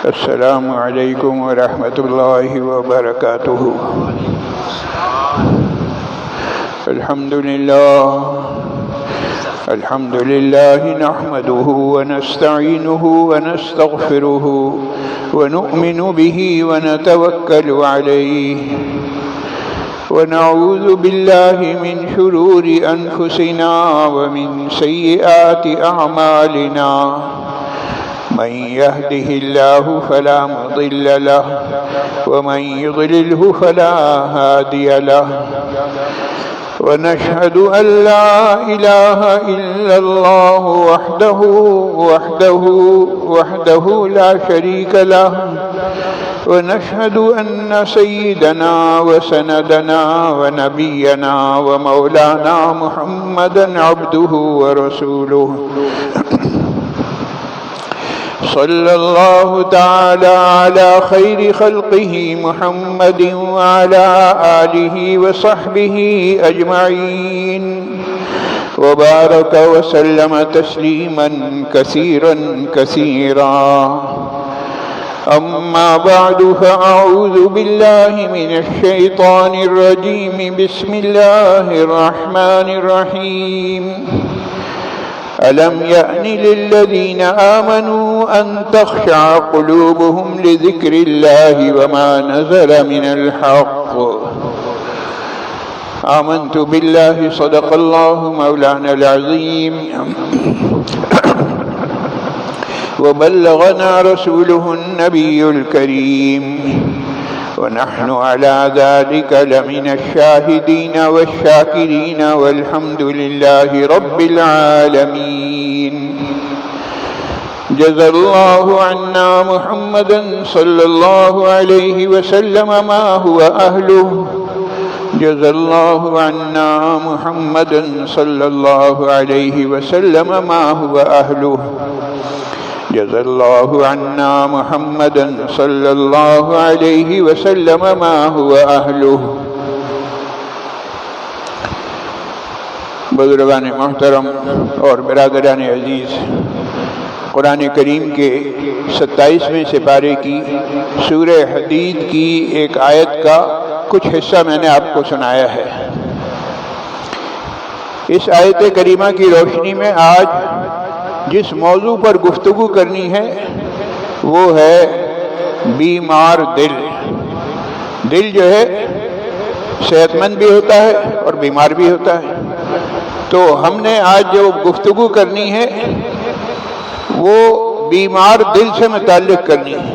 السلام علیکم ورحمۃ اللہ وبرکاتہ۔ الحمد للہ نحمده ونستعینه ونستغفره ونؤمن به ونتوکل علیہ ونعوذ باللہ من شرور انفسنا ومن سیئات اعمالنا، من يهده الله فلا مضل له ومن يضلله فلا هادي له، ونشهد أن لا إله إلا الله وحده لا شريك له، ونشهد أن سيدنا وسندنا ونبينا ومولانا محمدا عبده ورسوله، صلی اللہ تعالی علی خیر خلقہ محمد وعلی آلہ وصحبہ اجمعین، وبارک وسلم تسلیما کثیرا کثیرا۔ اما بعد فاعوذ باللہ من الشیطان الرجیم، بسم اللہ الرحمن الرحیم۔ ألم يأن للذين آمنوا أن تخشع قلوبهم لذكر الله وما نزل من الحق، آمنت بالله صدق الله مولانا العظيم، وبلغنا رسوله النبي الكريم، ونحن على ذلك لمن الشاهدين والشاكرين، والحمد لله رب العالمين۔ جزا الله عنا محمدا صلى الله عليه وسلم ما هو أهله، جزا الله عنا محمدا صلى الله عليه وسلم ما هو أهله، جزا اللہ عنا محمدا صلی اللہ علیہ وسلم ما هو اہلہ۔ بزرگان محترم اور برادران عزیز، قرآن کریم کے 27ویں سپارے کی سورہ حدید کی ایک آیت کا کچھ حصہ میں نے آپ کو سنایا ہے۔ اس آیت کریمہ کی روشنی میں آج جس موضوع پر گفتگو کرنی ہے وہ ہے بیمار دل۔ دل جو ہے صحت مند بھی ہوتا ہے اور بیمار بھی ہوتا ہے، تو ہم نے آج جو گفتگو کرنی ہے وہ بیمار دل سے متعلق کرنی ہے۔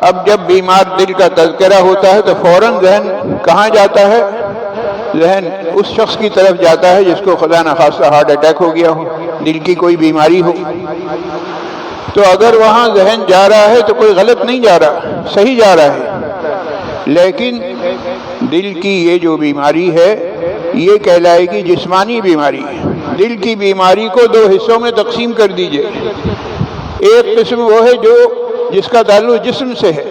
اب جب بیمار دل کا تذکرہ ہوتا ہے تو فوراً ذہن کہاں جاتا ہے؟ ذہن اس شخص کی طرف جاتا ہے جس کو خدا نخواستہ ہارٹ اٹیک ہو گیا ہو، دل کی کوئی بیماری ہو۔ تو اگر وہاں ذہن جا رہا ہے تو کوئی غلط نہیں جا رہا، صحیح جا رہا ہے، لیکن دل کی یہ جو بیماری ہے یہ کہلائے گی جسمانی بیماری۔ دل کی بیماری کو دو حصوں میں تقسیم کر دیجئے۔ ایک قسم وہ ہے جس کا تعلق جسم سے ہے،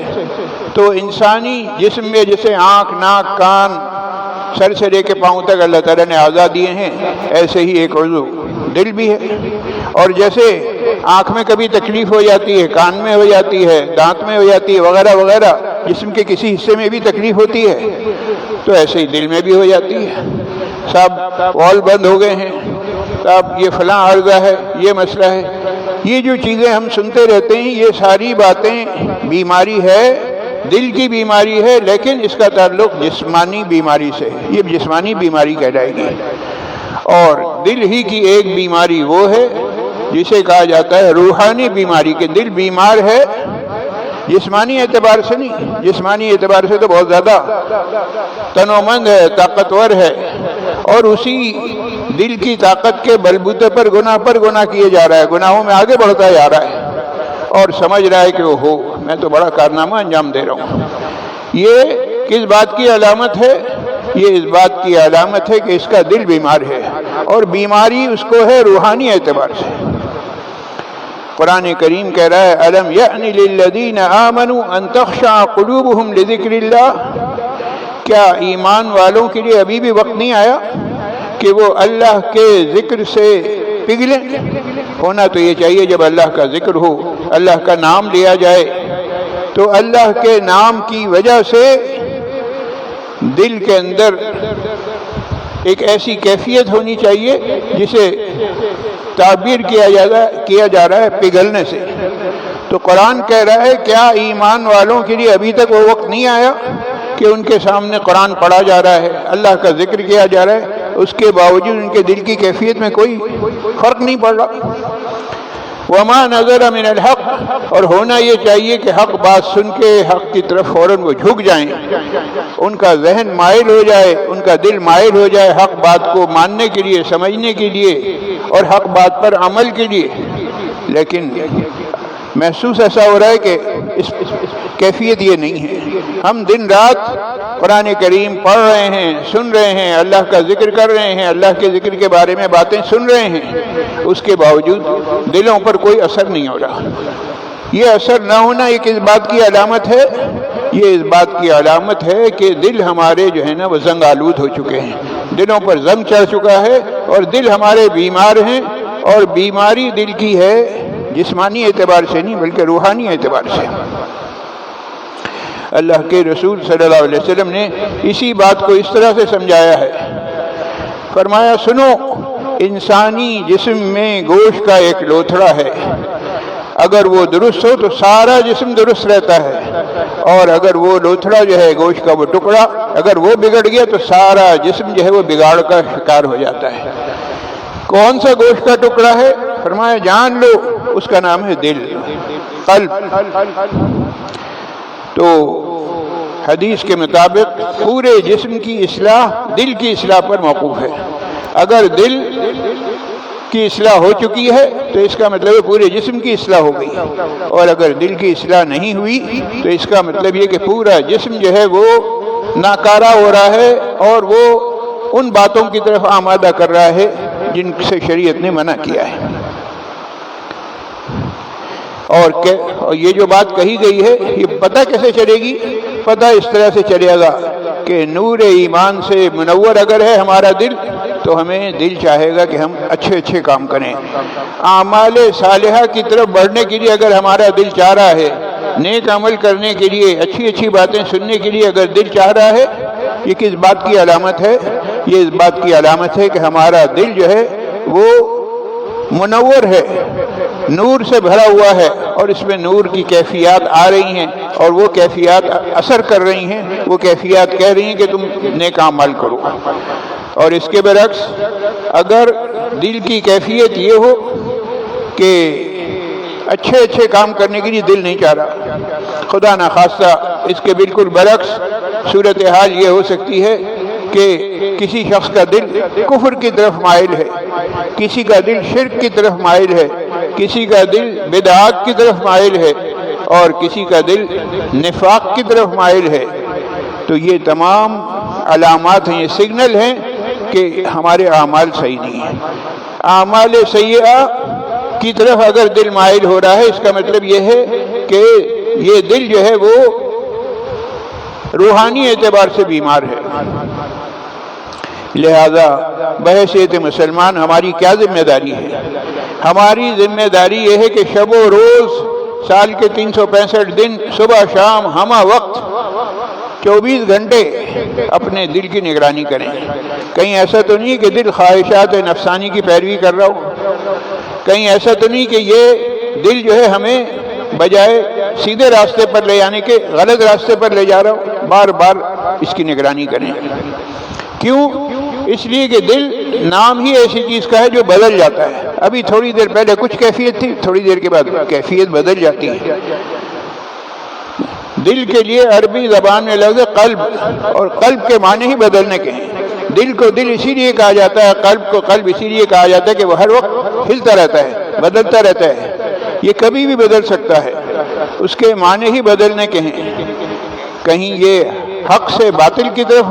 تو انسانی جسم میں جیسے آنکھ، ناک، کان، سر سے لے کے پاؤں تک اللہ تعالیٰ نے اعضاء دیے ہیں، ایسے ہی ایک عضو دل بھی ہے۔ اور جیسے آنکھ میں کبھی تکلیف ہو جاتی ہے، کان میں ہو جاتی ہے، دانت میں ہو جاتی ہے، وغیرہ وغیرہ، جسم کے کسی حصے میں بھی تکلیف ہوتی ہے، تو ایسے ہی دل میں بھی ہو جاتی ہے۔ صاحب وال بند ہو گئے ہیں، صاحب یہ فلاں عرضہ ہے، یہ مسئلہ ہے، یہ جو چیزیں ہم سنتے رہتے ہیں یہ ساری باتیں بیماری ہے، دل کی بیماری ہے، لیکن اس کا تعلق جسمانی بیماری سے ہے، یہ جسمانی بیماری کہلائے گی۔ اور دل ہی کی ایک بیماری وہ ہے جسے کہا جاتا ہے روحانی بیماری، کہ دل بیمار ہے جسمانی اعتبار سے نہیں، جسمانی اعتبار سے تو بہت زیادہ تنومند ہے، طاقتور ہے، اور اسی دل کی طاقت کے بلبوتے پر گناہ کیے جا رہا ہے، گناہوں میں آگے بڑھتا جا رہا ہے، اور سمجھ رہا ہے کہ میں تو بڑا کارنامہ انجام دے رہا ہوں۔ یہ کس بات کی علامت ہے؟ یہ اس بات کی علامت ہے کہ اس کا دل بیمار ہے، اور بیماری اس کو ہے روحانی اعتبار سے۔ قرآن کریم کہہ رہا ہے أَلَمْ يَأْنِ لِلَّذِينَ آمَنُوا أَن تَخْشَعَ قُلُوبُهُمْ لِذِكْرِ اللَّهِ، کیا ایمان والوں کے لیے ابھی بھی وقت نہیں آیا کہ وہ اللہ کے ذکر سے پگھلیں؟ ہونا تو یہ چاہیے جب اللہ کا ذکر ہو، اللہ کا نام لیا جائے تو اللہ کے نام کی وجہ سے دل کے اندر ایک ایسی کیفیت ہونی چاہیے جسے تعبیر کیا جا رہا ہے پگھلنے سے۔ تو قرآن کہہ رہا ہے کیا ایمان والوں کے لیے ابھی تک وہ وقت نہیں آیا کہ ان کے سامنے قرآن پڑھا جا رہا ہے، اللہ کا ذکر کیا جا رہا ہے، اس کے باوجود ان کے دل کی کیفیت میں کوئی فرق نہیں پڑ رہا؟ وما نظر من الحق، اور ہونا یہ چاہیے کہ حق بات سن کے حق کی طرف فوراً وہ جھک جائیں، ان کا ذہن مائل ہو جائے، ان کا دل مائل ہو جائے حق بات کو ماننے کے لیے، سمجھنے کے لیے اور حق بات پر عمل کے لیے۔ لیکن محسوس ایسا ہو رہا ہے کہ اس کیفیت یہ نہیں ہے۔ ہم دن رات قرآن کریم پڑھ رہے ہیں، سن رہے ہیں، اللہ کا ذکر کر رہے ہیں، اللہ کے ذکر کے بارے میں باتیں سن رہے ہیں، اس کے باوجود دلوں پر کوئی اثر نہیں ہو رہا۔ یہ اثر نہ ہونا ایک اس بات کی علامت ہے، یہ اس بات کی علامت ہے کہ دل ہمارے جو ہے نا وہ زنگ آلود ہو چکے ہیں، دلوں پر زنگ چڑھ چکا ہے اور دل ہمارے بیمار ہیں، اور بیماری دل کی ہے جسمانی اعتبار سے نہیں بلکہ روحانی اعتبار سے۔ اللہ کے رسول صلی اللہ علیہ وسلم نے اسی بات کو اس طرح سے سمجھایا ہے، فرمایا سنو، انسانی جسم میں گوشت کا ایک لوتھڑا ہے، اگر وہ درست ہو تو سارا جسم درست رہتا ہے، اور اگر وہ لوتھڑا جو ہے گوشت کا وہ ٹکڑا اگر وہ بگڑ گیا تو سارا جسم جو ہے وہ بگاڑ کا شکار ہو جاتا ہے۔ کون سا گوشت کا ٹکڑا ہے؟ فرمایا جان لو، اس کا نام ہے دل، قلب۔ تو حدیث کے مطابق پورے جسم کی اصلاح دل کی اصلاح پر موقوف ہے۔ اگر دل کی اصلاح ہو چکی ہے تو اس کا مطلب ہے پورے جسم کی اصلاح ہو گئی، اور اگر دل کی اصلاح نہیں ہوئی تو اس کا مطلب یہ کہ پورا جسم جو ہے وہ ناکارہ ہو رہا ہے اور وہ ان باتوں کی طرف آمادہ کر رہا ہے جن سے شریعت نے منع کیا ہے۔ اور یہ جو بات کہی گئی ہے یہ پتہ کیسے چلے گی؟ پتہ اس طرح سے چلے گا کہ نور ایمان سے منور اگر ہے ہمارا دل تو ہمیں دل چاہے گا کہ ہم اچھے اچھے کام کریں، اعمال صالحہ کی طرف بڑھنے کے لیے اگر ہمارا دل چاہ رہا ہے، نیک عمل کرنے کے لیے، اچھی اچھی باتیں سننے کے لیے اگر دل چاہ رہا ہے، یہ کس بات کی علامت ہے؟ یہ اس بات کی علامت ہے کہ ہمارا دل جو ہے وہ منور ہے، نور سے بھرا ہوا ہے، اور اس میں نور کی کیفیات آ رہی ہیں اور وہ کیفیات اثر کر رہی ہیں، وہ کیفیات کہہ رہی ہیں کہ تم نیک اعمال کرو۔ اور اس کے برعکس اگر دل کی کیفیت یہ ہو کہ اچھے اچھے کام کرنے کے لیے دل نہیں چاہ رہا، خدا نخواستہ اس کے بالکل برعکس صورتحال یہ ہو سکتی ہے کہ کسی شخص کا دل کفر کی طرف مائل ہے، کسی کا دل شرک کی طرف مائل ہے، کسی کا دل بدعات کی طرف مائل ہے، اور کسی کا دل نفاق کی طرف مائل ہے، تو یہ تمام علامات ہیں، یہ سگنل ہیں کہ ہمارے اعمال صحیح نہیں ہیں۔ اعمال سیئہ کی طرف اگر دل مائل ہو رہا ہے اس کا مطلب یہ ہے کہ یہ دل جو ہے وہ روحانی اعتبار سے بیمار ہے۔ لہذا بحیثیت مسلمان ہماری کیا ذمہ داری ہے؟ ہماری ذمہ داری یہ ہے کہ شب و روز سال کے 365 دن صبح شام ہمہ وقت 24 گھنٹے اپنے دل کی نگرانی کریں۔ کہیں ایسا تو نہیں کہ دل خواہشات نفسانی کی پیروی کر رہا ہو، کہیں ایسا تو نہیں کہ یہ دل جو ہے ہمیں بجائے سیدھے راستے پر لے جانے کے غلط راستے پر لے جا رہا ہو۔ بار بار اس کی نگرانی کریں۔ کیوں؟ اس لیے کہ دل نام ہی ایسی چیز کا ہے جو بدل جاتا ہے۔ ابھی تھوڑی دیر پہلے کچھ کیفیت تھی، تھوڑی دیر کے بعد کیفیت بدل جاتی ہے۔ دل کے لیے عربی زبان میں لفظ قلب، اور قلب کے معنی ہی بدلنے کے ہیں۔ دل کو دل اسی لیے کہا جاتا ہے، قلب کو قلب اسی لیے کہا جاتا ہے کہ وہ ہر وقت ہلتا رہتا ہے، بدلتا رہتا ہے، یہ کبھی بھی بدل سکتا ہے، اس کے معنی ہی بدلنے کے ہیں۔ کہیں یہ حق سے باطل کی طرف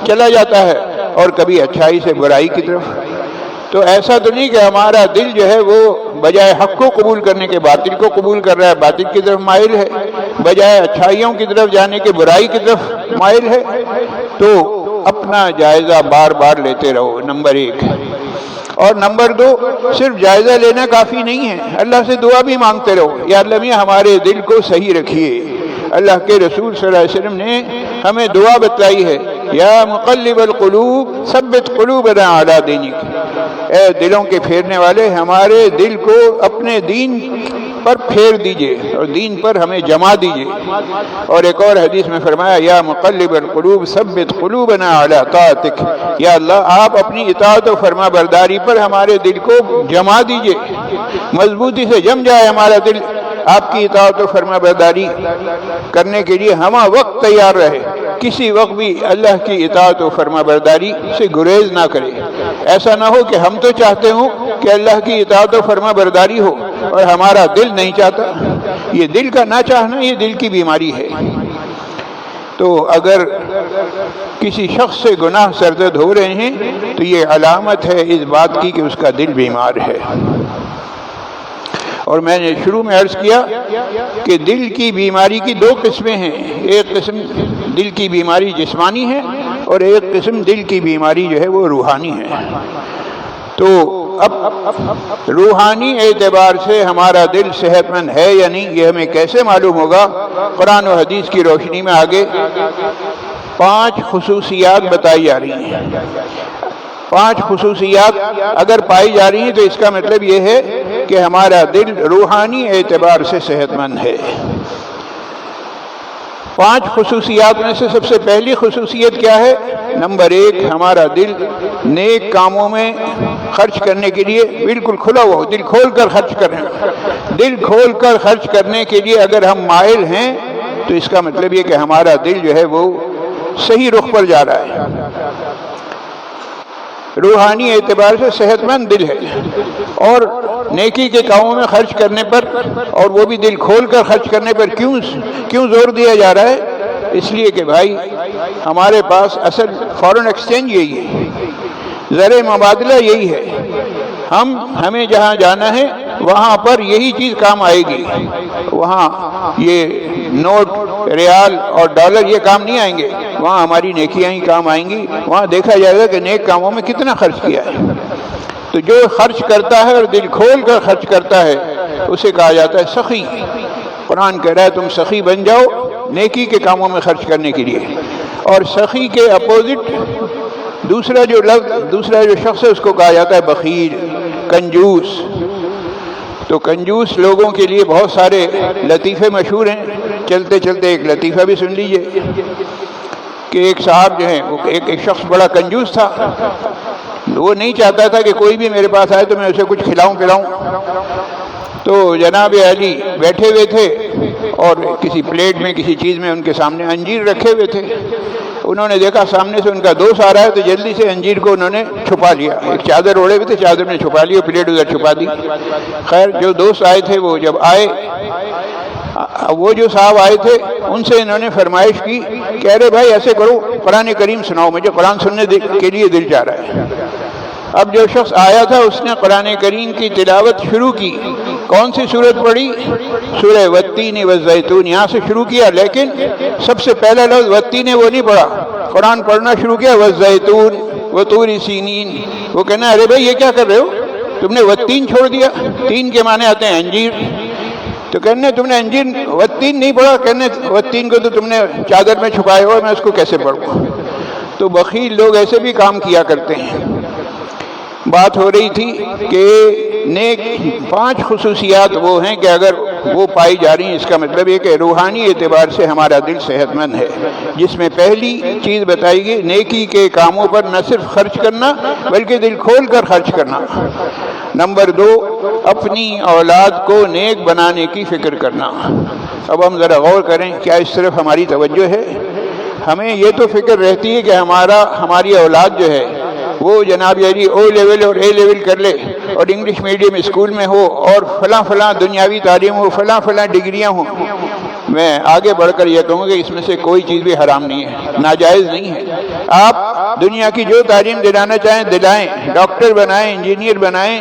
چلا جاتا ہے اور کبھی اچھائی سے برائی کی طرف۔ تو ایسا تو نہیں کہ ہمارا دل جو ہے وہ بجائے حق کو قبول کرنے کے باطل کو قبول کر رہا ہے، باطل کی طرف مائل ہے، بجائے اچھائیوں کی طرف جانے کے برائی کی طرف مائل ہے۔ تو اپنا جائزہ بار بار لیتے رہو۔ نمبر 1۔ اور نمبر 2، صرف جائزہ لینا کافی نہیں ہے، اللہ سے دعا بھی مانگتے رہو، یا اللہ میاں ہمارے دل کو صحیح رکھیے۔ اللہ کے رسول صلی اللہ علیہ وسلم نے ہمیں دعا بتلائی ہے، یا مقلب القلوب ثبت قلوبنا علی دینک، اے دلوں کے پھیرنے والے ہمارے دل کو اپنے دین پر پھیر دیجئے اور دین پر ہمیں جما دیجئے۔ اور ایک اور حدیث میں فرمایا، یا مقلب القلوب ثبت قلوبنا علی طاعتک، یا اللہ آپ اپنی اطاعت و فرما برداری پر ہمارے دل کو جما دیجئے، مضبوطی سے جم جائے ہمارا دل آپ کی اطاعت و فرما برداری کرنے کے لیے ہمہ وقت تیار رہے، کسی وقت بھی اللہ کی اطاعت و فرما برداری سے گریز نہ کرے۔ ایسا نہ ہو کہ ہم تو چاہتے ہوں کہ اللہ کی اطاعت و فرما برداری ہو اور ہمارا دل نہیں چاہتا۔ یہ دل کا نہ چاہنا یہ دل کی بیماری ہے۔ تو اگر کسی شخص سے گناہ سرزد ہو رہے ہیں تو یہ علامت ہے اس بات کی کہ اس کا دل بیمار ہے۔ اور میں نے شروع میں عرض کیا کہ دل کی بیماری کی 2 قسمیں ہیں، ایک قسم دل کی بیماری جسمانی ہے اور ایک قسم دل کی بیماری جو ہے وہ روحانی ہے۔ تو اب روحانی اعتبار سے ہمارا دل صحت مند ہے یا نہیں، یہ ہمیں کیسے معلوم ہوگا؟ قرآن و حدیث کی روشنی میں آگے 5 خصوصیات بتائی جا رہی ہیں۔ 5 خصوصیات اگر پائی جا رہی ہیں تو اس کا مطلب یہ ہے کہ ہمارا دل روحانی اعتبار سے صحت مند ہے۔ 5 خصوصیات میں سے سب سے پہلی خصوصیت کیا ہے؟ نمبر 1، ہمارا دل نیک کاموں میں خرچ کرنے کے لیے بالکل کھلا ہوا ہو، دل کھول کر خرچ کریں۔ دل کھول کر خرچ کرنے کے لیے اگر ہم مائل ہیں تو اس کا مطلب یہ کہ ہمارا دل جو ہے وہ صحیح رخ پر جا رہا ہے، روحانی اعتبار سے صحت مند دل ہے۔ اور نیکی کے کاموں میں خرچ کرنے پر، اور وہ بھی دل کھول کر خرچ کرنے پر کیوں زور دیا جا رہا ہے؟ اس لیے کہ بھائی ہمارے پاس اصل فارن ایکسچینج یہی ہے، زر مبادلہ یہی ہے۔ ہمیں جہاں جانا ہے وہاں پر یہی چیز کام آئے گی، وہاں یہ نوٹ، ریال اور ڈالر یہ کام نہیں آئیں گے، وہاں ہماری نیکیاں ہی کام آئیں گی۔ وہاں دیکھا جائے گا کہ نیک کاموں میں کتنا خرچ کیا ہے۔ تو جو خرچ کرتا ہے اور دل کھول کر خرچ کرتا ہے اسے کہا جاتا ہے سخی۔ قرآن کہہ رہا ہے تم سخی بن جاؤ نیکی کے کاموں میں خرچ کرنے کے لیے۔ اور سخی کے اپوزٹ دوسرا جو شخص ہے اس کو کہا جاتا ہے بخیل، کنجوس۔ تو کنجوس لوگوں کے لیے بہت سارے لطیفے مشہور ہیں، چلتے چلتے ایک لطیفہ بھی سن لیجئے کہ ایک صاحب جو ہیں وہ ایک شخص بڑا کنجوس تھا، وہ نہیں چاہتا تھا کہ کوئی بھی میرے پاس آئے تو میں اسے کچھ کھلاؤں پلاؤں۔ تو جناب علی بیٹھے ہوئے تھے اور کسی پلیٹ میں کسی چیز میں ان کے سامنے انجیر رکھے ہوئے تھے۔ انہوں نے دیکھا سامنے سے ان کا دوست آ رہا ہے تو جلدی سے انجیر کو انہوں نے چھپا لیا، ایک چادر اوڑے ہوئے تھے، چادر میں چھپا لیا، پلیٹ ادھر چھپا دی۔ خیر جو دوست آئے تھے وہ جب آئے، وہ جو صاحب آئے تھے ان سے انہوں نے فرمائش کی، کہہ رہے بھائی ایسے کرو قرآن کریم سناؤ، مجھے قرآن سننے کے لیے دل چاہ رہا ہے۔ اب جو شخص آیا تھا اس نے قرآن کریم کی تلاوت شروع کی۔ کون سی صورت پڑھی؟ سورہ والتین والزیتون، یہاں سے شروع کیا، لیکن سب سے پہلا لفظ والتین وہ نہیں پڑھا، قرآن پڑھنا شروع کیا والزیتون وطور سینین۔ وہ کہنا ارے بھائی یہ کیا کر رہے ہو، تم نے والتین چھوڑ دیا، تین کے معنی آتے ہیں انجیر۔ تو کہنے تم نے انجیر والتین نہیں پڑھا، کہنے والتین کو تو تم نے چادر میں چھپائے ہو، میں اس کو کیسے پڑھوں؟ تو بخیل لوگ ایسے بھی کام کیا کرتے ہیں۔ بات ہو رہی تھی کہ نیک 5 خصوصیات وہ ہیں کہ اگر وہ پائی جا رہی ہیں اس کا مطلب یہ کہ روحانی اعتبار سے ہمارا دل صحت مند ہے، جس میں پہلی چیز بتائی گئی نیکی کے کاموں پر نہ صرف خرچ کرنا بلکہ دل کھول کر خرچ کرنا۔ نمبر 2، اپنی اولاد کو نیک بنانے کی فکر کرنا۔ اب ہم ذرا غور کریں، کیا اس طرف ہماری توجہ ہے؟ ہمیں یہ تو فکر رہتی ہے کہ ہماری اولاد جو ہے وہ جناب علی او لیول اور اے لیول کر لے اور انگلش میڈیم اسکول میں ہو اور فلاں دنیاوی تعلیم ہو، فلاں ڈگریاں ہوں۔ میں آگے بڑھ کر یہ کہوں کہ اس میں سے کوئی چیز بھی حرام نہیں ہے، ناجائز نہیں ہے۔ آپ دنیا کی جو تعلیم دلانا چاہیں دلائیں، ڈاکٹر بنائیں، انجینئر بنائیں،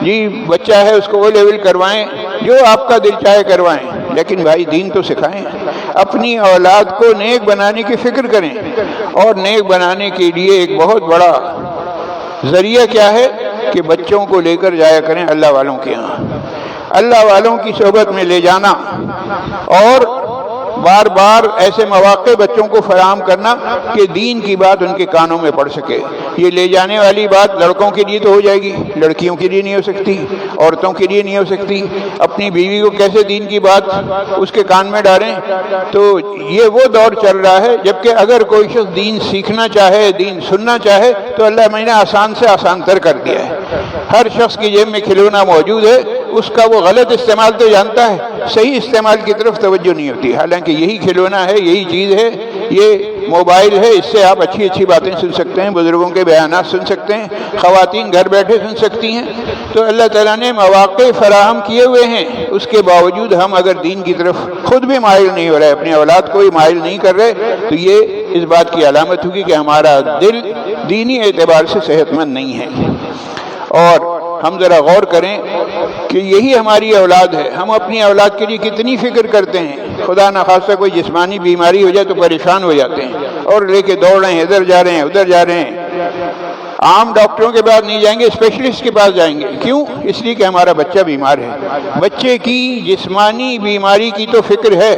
جی بچہ ہے اس کو او لیول کروائیں، جو آپ کا دل چاہے کروائیں، لیکن بھائی دین تو سکھائیں۔ اپنی اولاد کو نیک بنانے کی فکر کریں، اور نیک بنانے کے لیے ایک بہت بڑا ذریعہ کیا ہے؟ کہ بچوں کو لے کر جایا کریں اللہ والوں کے یہاں، اللہ والوں کی صحبت میں لے جانا، اور بار بار ایسے مواقع بچوں کو فراہم کرنا کہ دین کی بات ان کے کانوں میں پڑ سکے۔ یہ لے جانے والی بات لڑکوں کے لیے تو ہو جائے گی، لڑکیوں کے لیے نہیں ہو سکتی، عورتوں کے لیے نہیں ہو سکتی۔ اپنی بیوی کو کیسے دین کی بات اس کے کان میں ڈالیں؟ تو یہ وہ دور چل رہا ہے، جبکہ اگر کوئی شخص دین سیکھنا چاہے، دین سننا چاہے تو اللہ میں نے آسان سے آسان تر کر دیا ہے۔ ہر شخص کی جیب میں کھلونا موجود ہے، اس کا وہ غلط استعمال تو جانتا ہے، صحیح استعمال کی طرف توجہ نہیں ہوتی۔ حالانکہ یہی کھلونا ہے، یہی چیز ہے، یہ موبائل ہے، اس سے آپ اچھی اچھی باتیں سن سکتے ہیں، بزرگوں کے بیانات سن سکتے ہیں، خواتین گھر بیٹھے سن سکتی ہیں۔ تو اللہ تعالیٰ نے مواقع فراہم کیے ہوئے ہیں، اس کے باوجود ہم اگر دین کی طرف خود بھی مائل نہیں ہو رہے، اپنی اولاد کو بھی مائل نہیں کر رہے، تو یہ اس بات کی علامت ہوگی کہ ہمارا دل دینی اعتبار سے صحت مند نہیں ہے۔ اور ہم ذرا غور کریں کہ یہی ہماری اولاد ہے، ہم اپنی اولاد کے لیے کتنی فکر کرتے ہیں۔ خدا نخواستہ کوئی جسمانی بیماری ہو جائے تو پریشان ہو جاتے ہیں اور لے کے دوڑ رہے ہیں، ادھر جا رہے ہیں ادھر جا رہے ہیں۔ عام ڈاکٹروں کے پاس نہیں جائیں گے، اسپیشلسٹ کے پاس جائیں گے۔ کیوں؟ اس لیے کہ ہمارا بچہ بیمار ہے۔ بچے کی جسمانی بیماری کی تو فکر ہے،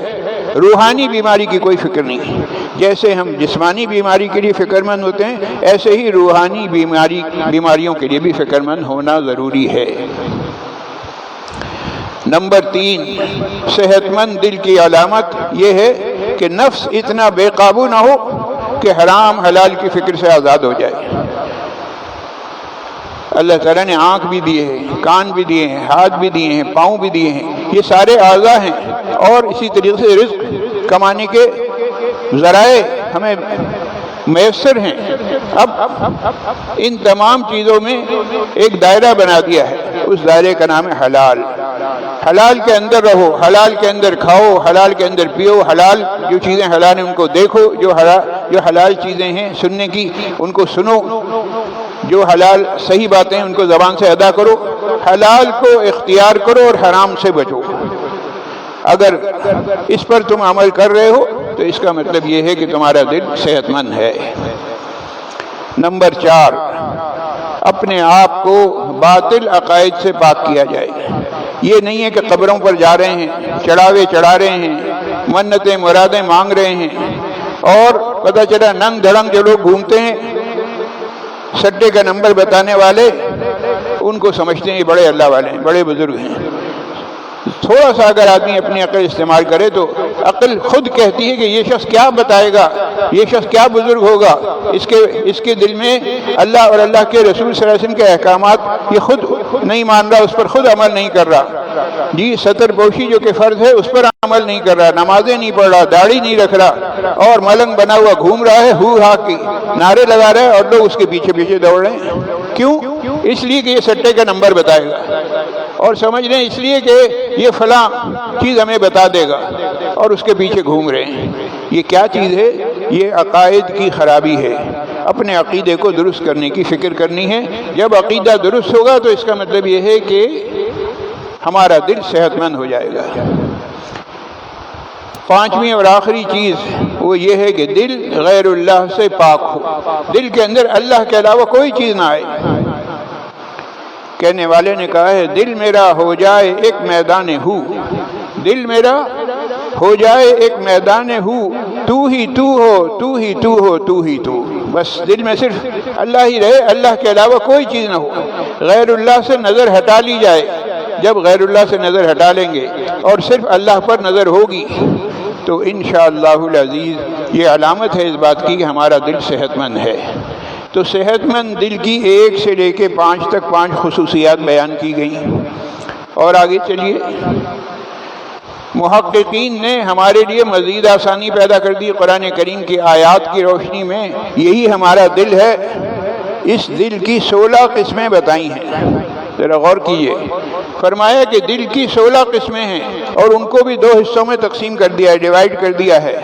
روحانی بیماری کی کوئی فکر نہیں۔ جیسے ہم جسمانی بیماری کے لیے فکر مند ہوتے ہیں، ایسے ہی روحانی بیماریوں کے لیے بھی فکر مند ہونا ضروری ہے۔ نمبر 3، صحت مند دل کی علامت یہ ہے کہ نفس اتنا بے قابو نہ ہو کہ حرام حلال کی فکر سے آزاد ہو جائے۔ اللہ تعالیٰ نے آنکھ بھی دیے ہیں، کان بھی دیے ہیں، ہاتھ بھی دیے ہیں، پاؤں بھی دیے ہیں، یہ سارے اعضاء ہیں، اور اسی طریقے سے رزق کمانے کے ذرائع ہمیں میسر ہیں۔ اب ان تمام چیزوں میں ایک دائرہ بنا دیا ہے، اس دائرے کا نام ہے حلال۔ حلال کے اندر رہو، حلال کے اندر کھاؤ، حلال کے اندر پیو، حلال جو چیزیں حلال ہیں ان کو دیکھو، جو حلال چیزیں ہیں سننے کی ان کو سنو، جو حلال صحیح باتیں ہیں ان کو زبان سے ادا کرو، حلال کو اختیار کرو اور حرام سے بچو۔ اگر اس پر تم عمل کر رہے ہو تو اس کا مطلب یہ ہے کہ تمہارا دل صحت مند ہے۔ نمبر 4، اپنے آپ کو باطل عقائد سے پاک کیا جائے۔ یہ نہیں ہے کہ قبروں پر جا رہے ہیں، چڑھاوے چڑھا رہے ہیں، منتیں مرادیں مانگ رہے ہیں، اور پتہ چلا ننگ دھڑنگ جو لوگ گھومتے ہیں سٹے کا نمبر بتانے والے، ان کو سمجھتے ہیں یہ بڑے اللہ والے ہیں، بڑے بزرگ ہیں۔ تھوڑا سا اگر آدمی اپنی عقل استعمال کرے تو عقل خود کہتی ہے کہ یہ شخص کیا بتائے گا، یہ شخص کیا بزرگ ہوگا، اس کے دل میں اللہ اور اللہ کے رسول صلی اللہ علیہ وسلم کے احکامات یہ خود نہیں مان رہا، اس پر خود عمل نہیں کر رہا۔ جی ستر پوشی جو کہ فرض ہے اس پر عمل نہیں کر رہا، نمازیں نہیں پڑھ رہا، داڑھی نہیں رکھ رہا، اور ملنگ بنا ہوا گھوم رہا ہے، ہو ہا کی نعرے لگا رہا ہے، اور لوگ اس کے پیچھے پیچھے دوڑ رہے ہیں۔ کیوں؟ اس لیے کہ یہ سٹے کا نمبر بتائے گا، اور سمجھ رہے ہیں اس لیے کہ یہ فلاں چیز ہمیں بتا دے گا، اور اس کے پیچھے گھوم رہے ہیں۔ یہ کیا چیز ہے؟ یہ عقائد کی خرابی ہے۔ اپنے عقیدے کو درست کرنے کی فکر کرنی ہے۔ جب عقیدہ درست ہوگا تو اس کا مطلب یہ ہے کہ ہمارا دل صحت مند ہو جائے گا۔ 5ویں اور آخری چیز وہ یہ ہے کہ دل غیر اللہ سے پاک ہو، دل کے اندر اللہ کے علاوہ کوئی چیز نہ آئے۔ کہنے والے نے کہا ہے دل میرا ہو جائے ایک میدان ہو، دل میرا ہو جائے ایک میدان ہو، تو ہی تو ہو، تو ہی تو ہو، تو ہی تو۔ بس دل میں صرف اللہ ہی رہے، اللہ کے علاوہ کوئی چیز نہ ہو، غیر اللہ سے نظر ہٹا لی جائے۔ جب غیر اللہ سے نظر ہٹا لیں گے اور صرف اللہ پر نظر ہوگی تو انشاءاللہ العزیز یہ علامت ہے اس بات کی کہ ہمارا دل صحت مند ہے۔ تو صحت مند دل کی 1 سے لے کے 5 تک 5 خصوصیات بیان کی گئیں، اور آگے چلیے۔ محققین نے ہمارے لیے مزید آسانی پیدا کر دی قرآن کریم کی آیات کی روشنی میں۔ یہی ہمارا دل ہے، اس دل کی 16 قسمیں بتائی ہیں، ذرا غور کیجئے۔ فرمایا کہ دل کی 16 قسمیں ہیں، اور ان کو بھی 2 حصوں میں تقسیم کر دیا ہے، ڈیوائیڈ کر دیا ہے۔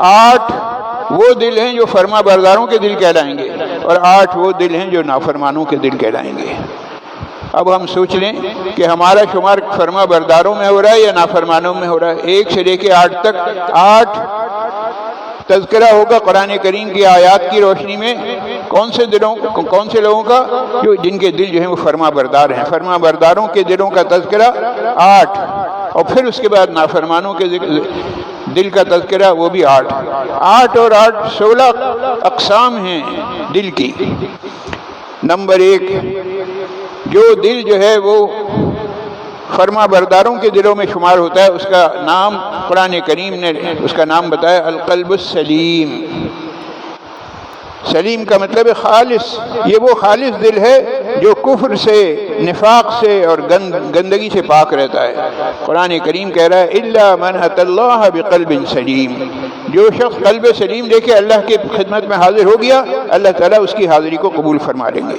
8 وہ دل ہیں جو فرما برداروں کے دل کہلائیں گے، اور 8 وہ دل ہیں جو نافرمانوں کے دل کہلائیں گے۔ اب ہم سوچ لیں کہ ہمارا شمار فرما برداروں میں ہو رہا ہے یا نافرمانوں میں ہو رہا ہے۔ 1 سے لے کے 8 تک 8 تذکرہ ہوگا قرآن کریم کی آیات کی روشنی میں، کون سے لوگوں کا؟ جن کے دل جو ہیں وہ فرما بردار ہیں۔ فرما برداروں کے دلوں کا تذکرہ 8، اور پھر اس کے بعد نافرمانوں کے دل کا تذکرہ وہ بھی 8 اور 8 16 اقسام ہیں دل کی۔ نمبر 1، جو دل جو ہے وہ فرما برداروں کے دلوں میں شمار ہوتا ہے، اس کا نام قرآن کریم نے اس کا نام بتایا القلب السلیم۔ سلیم کا مطلب ہے خالص۔ یہ وہ خالص دل ہے جو کفر سے، نفاق سے اور گندگی سے پاک رہتا ہے۔ قرآن کریم کہہ رہا ہے الا من اتى اللہ بقلب سلیم۔ جو شخص قلب سلیم لے کے اللہ کی خدمت میں حاضر ہو گیا، اللہ تعالیٰ اس کی حاضری کو قبول فرما لیں گے۔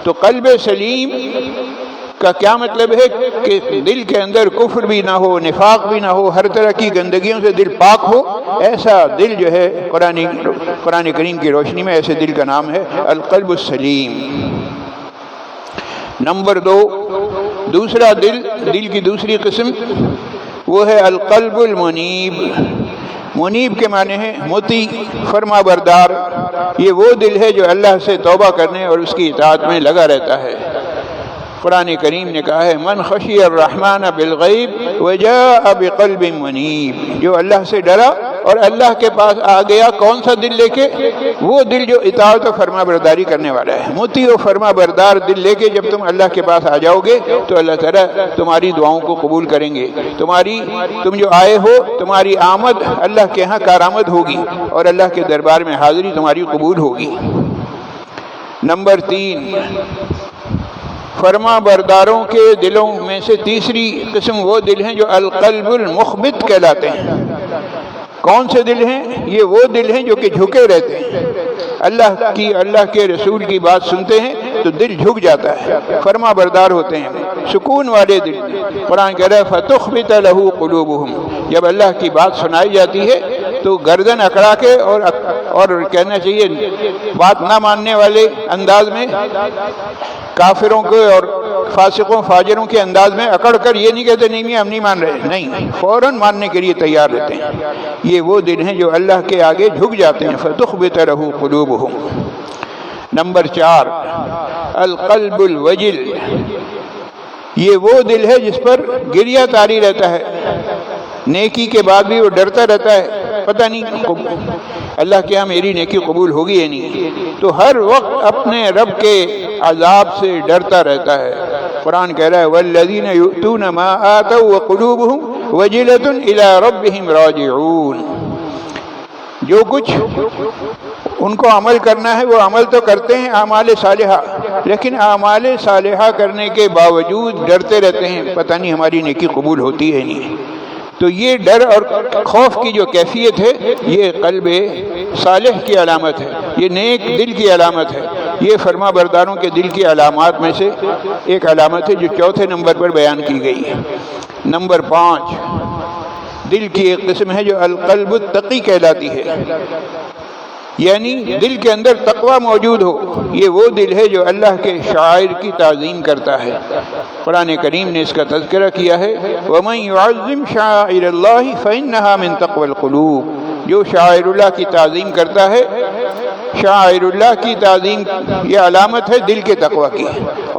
تو قلب سلیم کا کیا مطلب ہے کہ دل کے اندر کفر بھی نہ ہو، نفاق بھی نہ ہو، ہر طرح کی گندگیوں سے دل پاک ہو۔ ایسا دل جو ہے قرآن کریم کی روشنی میں ایسے دل کا نام ہے القلب السلیم۔ نمبر 2، دوسرا دل کی دوسری قسم وہ ہے القلب المنیب۔ منیب کے معنی ہے مطیع، فرما بردار۔ یہ وہ دل ہے جو اللہ سے توبہ کرنے اور اس کی اطاعت میں لگا رہتا ہے۔ قرآن کریم نے کہا ہے من خشی الرحمن بالغیب وجاء بقلب منیب۔ جو اللہ سے ڈرا اور اللہ کے پاس آ گیا، کون سا دل لے کے؟ وہ دل جو اطاعت و فرما برداری کرنے والا ہے۔ مطیع و فرما بردار دل لے کے جب تم اللہ کے پاس آ جاؤ گے تو اللہ تعالیٰ تمہاری دعاؤں کو قبول کریں گے۔ تم جو آئے ہو، تمہاری آمد اللہ کے ہاں کارآمد ہوگی اور اللہ کے دربار میں حاضری تمہاری قبول ہوگی۔ نمبر 3، فرما برداروں کے دلوں میں سے تیسری قسم وہ دل ہیں جو القلب المخبت کہلاتے ہیں۔ کون سے دل ہیں؟ یہ وہ دل ہیں جو کہ جھکے رہتے ہیں، اللہ کے رسول کی بات سنتے ہیں تو دل جھک جاتا ہے، فرما بردار ہوتے ہیں، سکون والے دل۔ قرآن کہہ رہا ہے فَتُخْبِتَ لَهُ قُلُوبُهُمْ۔ جب اللہ کی بات سنائی جاتی ہے تو گردن اکڑا کے اور کہنا چاہیے بات نہ ماننے والے انداز میں، کافروں کے اور فاسقوں فاجروں کے انداز میں اکڑ کر یہ نہیں کہتے نہیں ہم نہیں مان رہے، نہیں، فوراً ماننے کے لیے تیار رہتے ہیں۔ یہ وہ دل ہیں جو اللہ کے آگے جھک جاتے ہیں۔ فَتُخْبِتَ لَهُ قُلُوبُهُمْ۔ نمبر 4، القلب الوجل۔ یہ وہ دل ہے جس پر گریہ طاری رہتا ہے، نیکی کے بعد بھی وہ ڈرتا رہتا ہے، پتہ نہیں اللہ کے ہاں میری نیکی قبول ہوگی یا نہیں، تو ہر وقت اپنے رب کے عذاب سے ڈرتا رہتا ہے۔ قرآن کہہ رہا ہے والذین یؤتون ما آتوا وقلوبہم وجلۃ الی ربہم راجعون۔ جو کچھ ان کو عمل کرنا ہے وہ عمل تو کرتے ہیں اعمال صالحہ، لیکن اعمال صالحہ کرنے کے باوجود ڈرتے رہتے ہیں پتہ نہیں ہماری نیکی قبول ہوتی ہے نہیں۔ تو یہ ڈر اور خوف کی جو کیفیت ہے یہ قلب صالح کی علامت ہے، یہ نیک دل کی علامت ہے، یہ فرما برداروں کے دل کی علامات میں سے ایک علامت ہے جو چوتھے نمبر پر بیان کی گئی ہے۔ نمبر 5، دل کی ایک قسم ہے جو القلب التقی کہلاتی ہے، یعنی دل کے اندر تقوی موجود ہو۔ یہ وہ دل ہے جو اللہ کے شعائر کی تعظیم کرتا ہے۔ قرآن کریم نے اس کا تذکرہ کیا ہے وَمَن يُعَظِّمْ شَعَائِرَ اللَّهِ فَإِنَّهَا مِن تَقْوَى الْقُلُوبِ۔ جو شعائر اللہ کی تعظیم کرتا ہے، شعائر اللہ کی تعظیم یہ علامت ہے دل کے تقوی کی،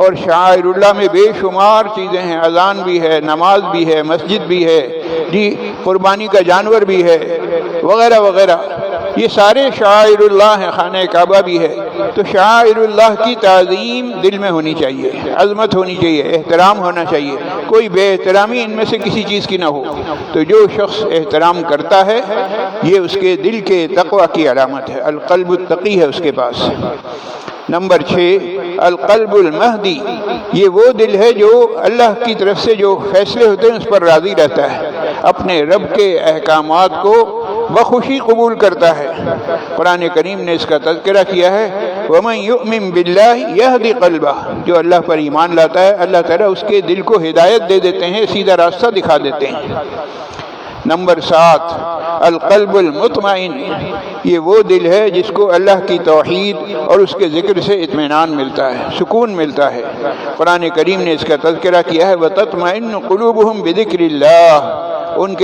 اور شعائر اللہ میں بے شمار چیزیں ہیں، اذان بھی ہے، نماز بھی ہے، مسجد بھی ہے، جی قربانی کا جانور بھی ہے، وغیرہ وغیرہ، یہ سارے شعائر اللہ ہیں، خانہ کعبہ بھی ہے۔ تو شعائر اللہ کی تعظیم دل میں ہونی چاہیے، عظمت ہونی چاہیے، احترام ہونا چاہیے، کوئی بے احترامی ان میں سے کسی چیز کی نہ ہو۔ تو جو شخص احترام کرتا ہے یہ اس کے دل کے تقوی کی علامت ہے، القلب التقی ہے اس کے پاس۔ نمبر 6، القلب المہدی۔ یہ وہ دل ہے جو اللہ کی طرف سے جو فیصلے ہوتے ہیں اس پر راضی رہتا ہے، اپنے رب کے احکامات کو بخوشی قبول کرتا ہے۔ قرآن کریم نے اس کا تذکرہ کیا ہے وَمَن يُؤْمِن بِاللَّهِ يَهْدِ قَلْبَهُ۔ جو اللہ پر ایمان لاتا ہے اللہ تعالیٰ اس کے دل کو ہدایت دے دیتے ہیں، سیدھا راستہ دکھا دیتے ہیں۔ نمبر 7، القلب المطمئن۔ یہ وہ دل ہے جس کو اللہ کی توحید اور اس کے ذکر سے اطمینان ملتا ہے، سکون ملتا ہے۔ قرآن کریم نے اس کا تذکرہ کیا ہے وَتَطْمَئِنُّ قُلُوبُهُمْ بِذِكْرِ اللَّهِ۔ ان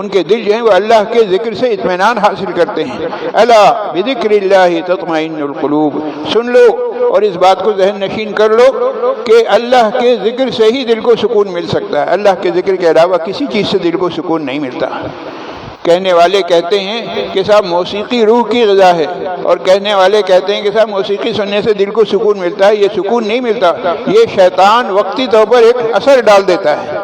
کے دل جو ہیں وہ اللہ کے ذکر سے اطمینان حاصل کرتے ہیں۔ الا بذکر اللہ تطمئن القلوب، سن لو اور اس بات کو ذہن نشین کر لو کہ اللہ کے ذکر سے ہی دل کو سکون مل سکتا ہے، اللہ کے ذکر کے علاوہ کسی چیز سے دل کو سکون نہیں ملتا۔ کہنے والے کہتے ہیں کہ صاحب موسیقی روح کی غذا ہے، اور کہنے والے کہتے ہیں کہ صاحب موسیقی سننے سے دل کو سکون ملتا ہے۔ یہ سکون نہیں ملتا، یہ شیطان وقتی طور پر ایک اثر ڈال دیتا ہے۔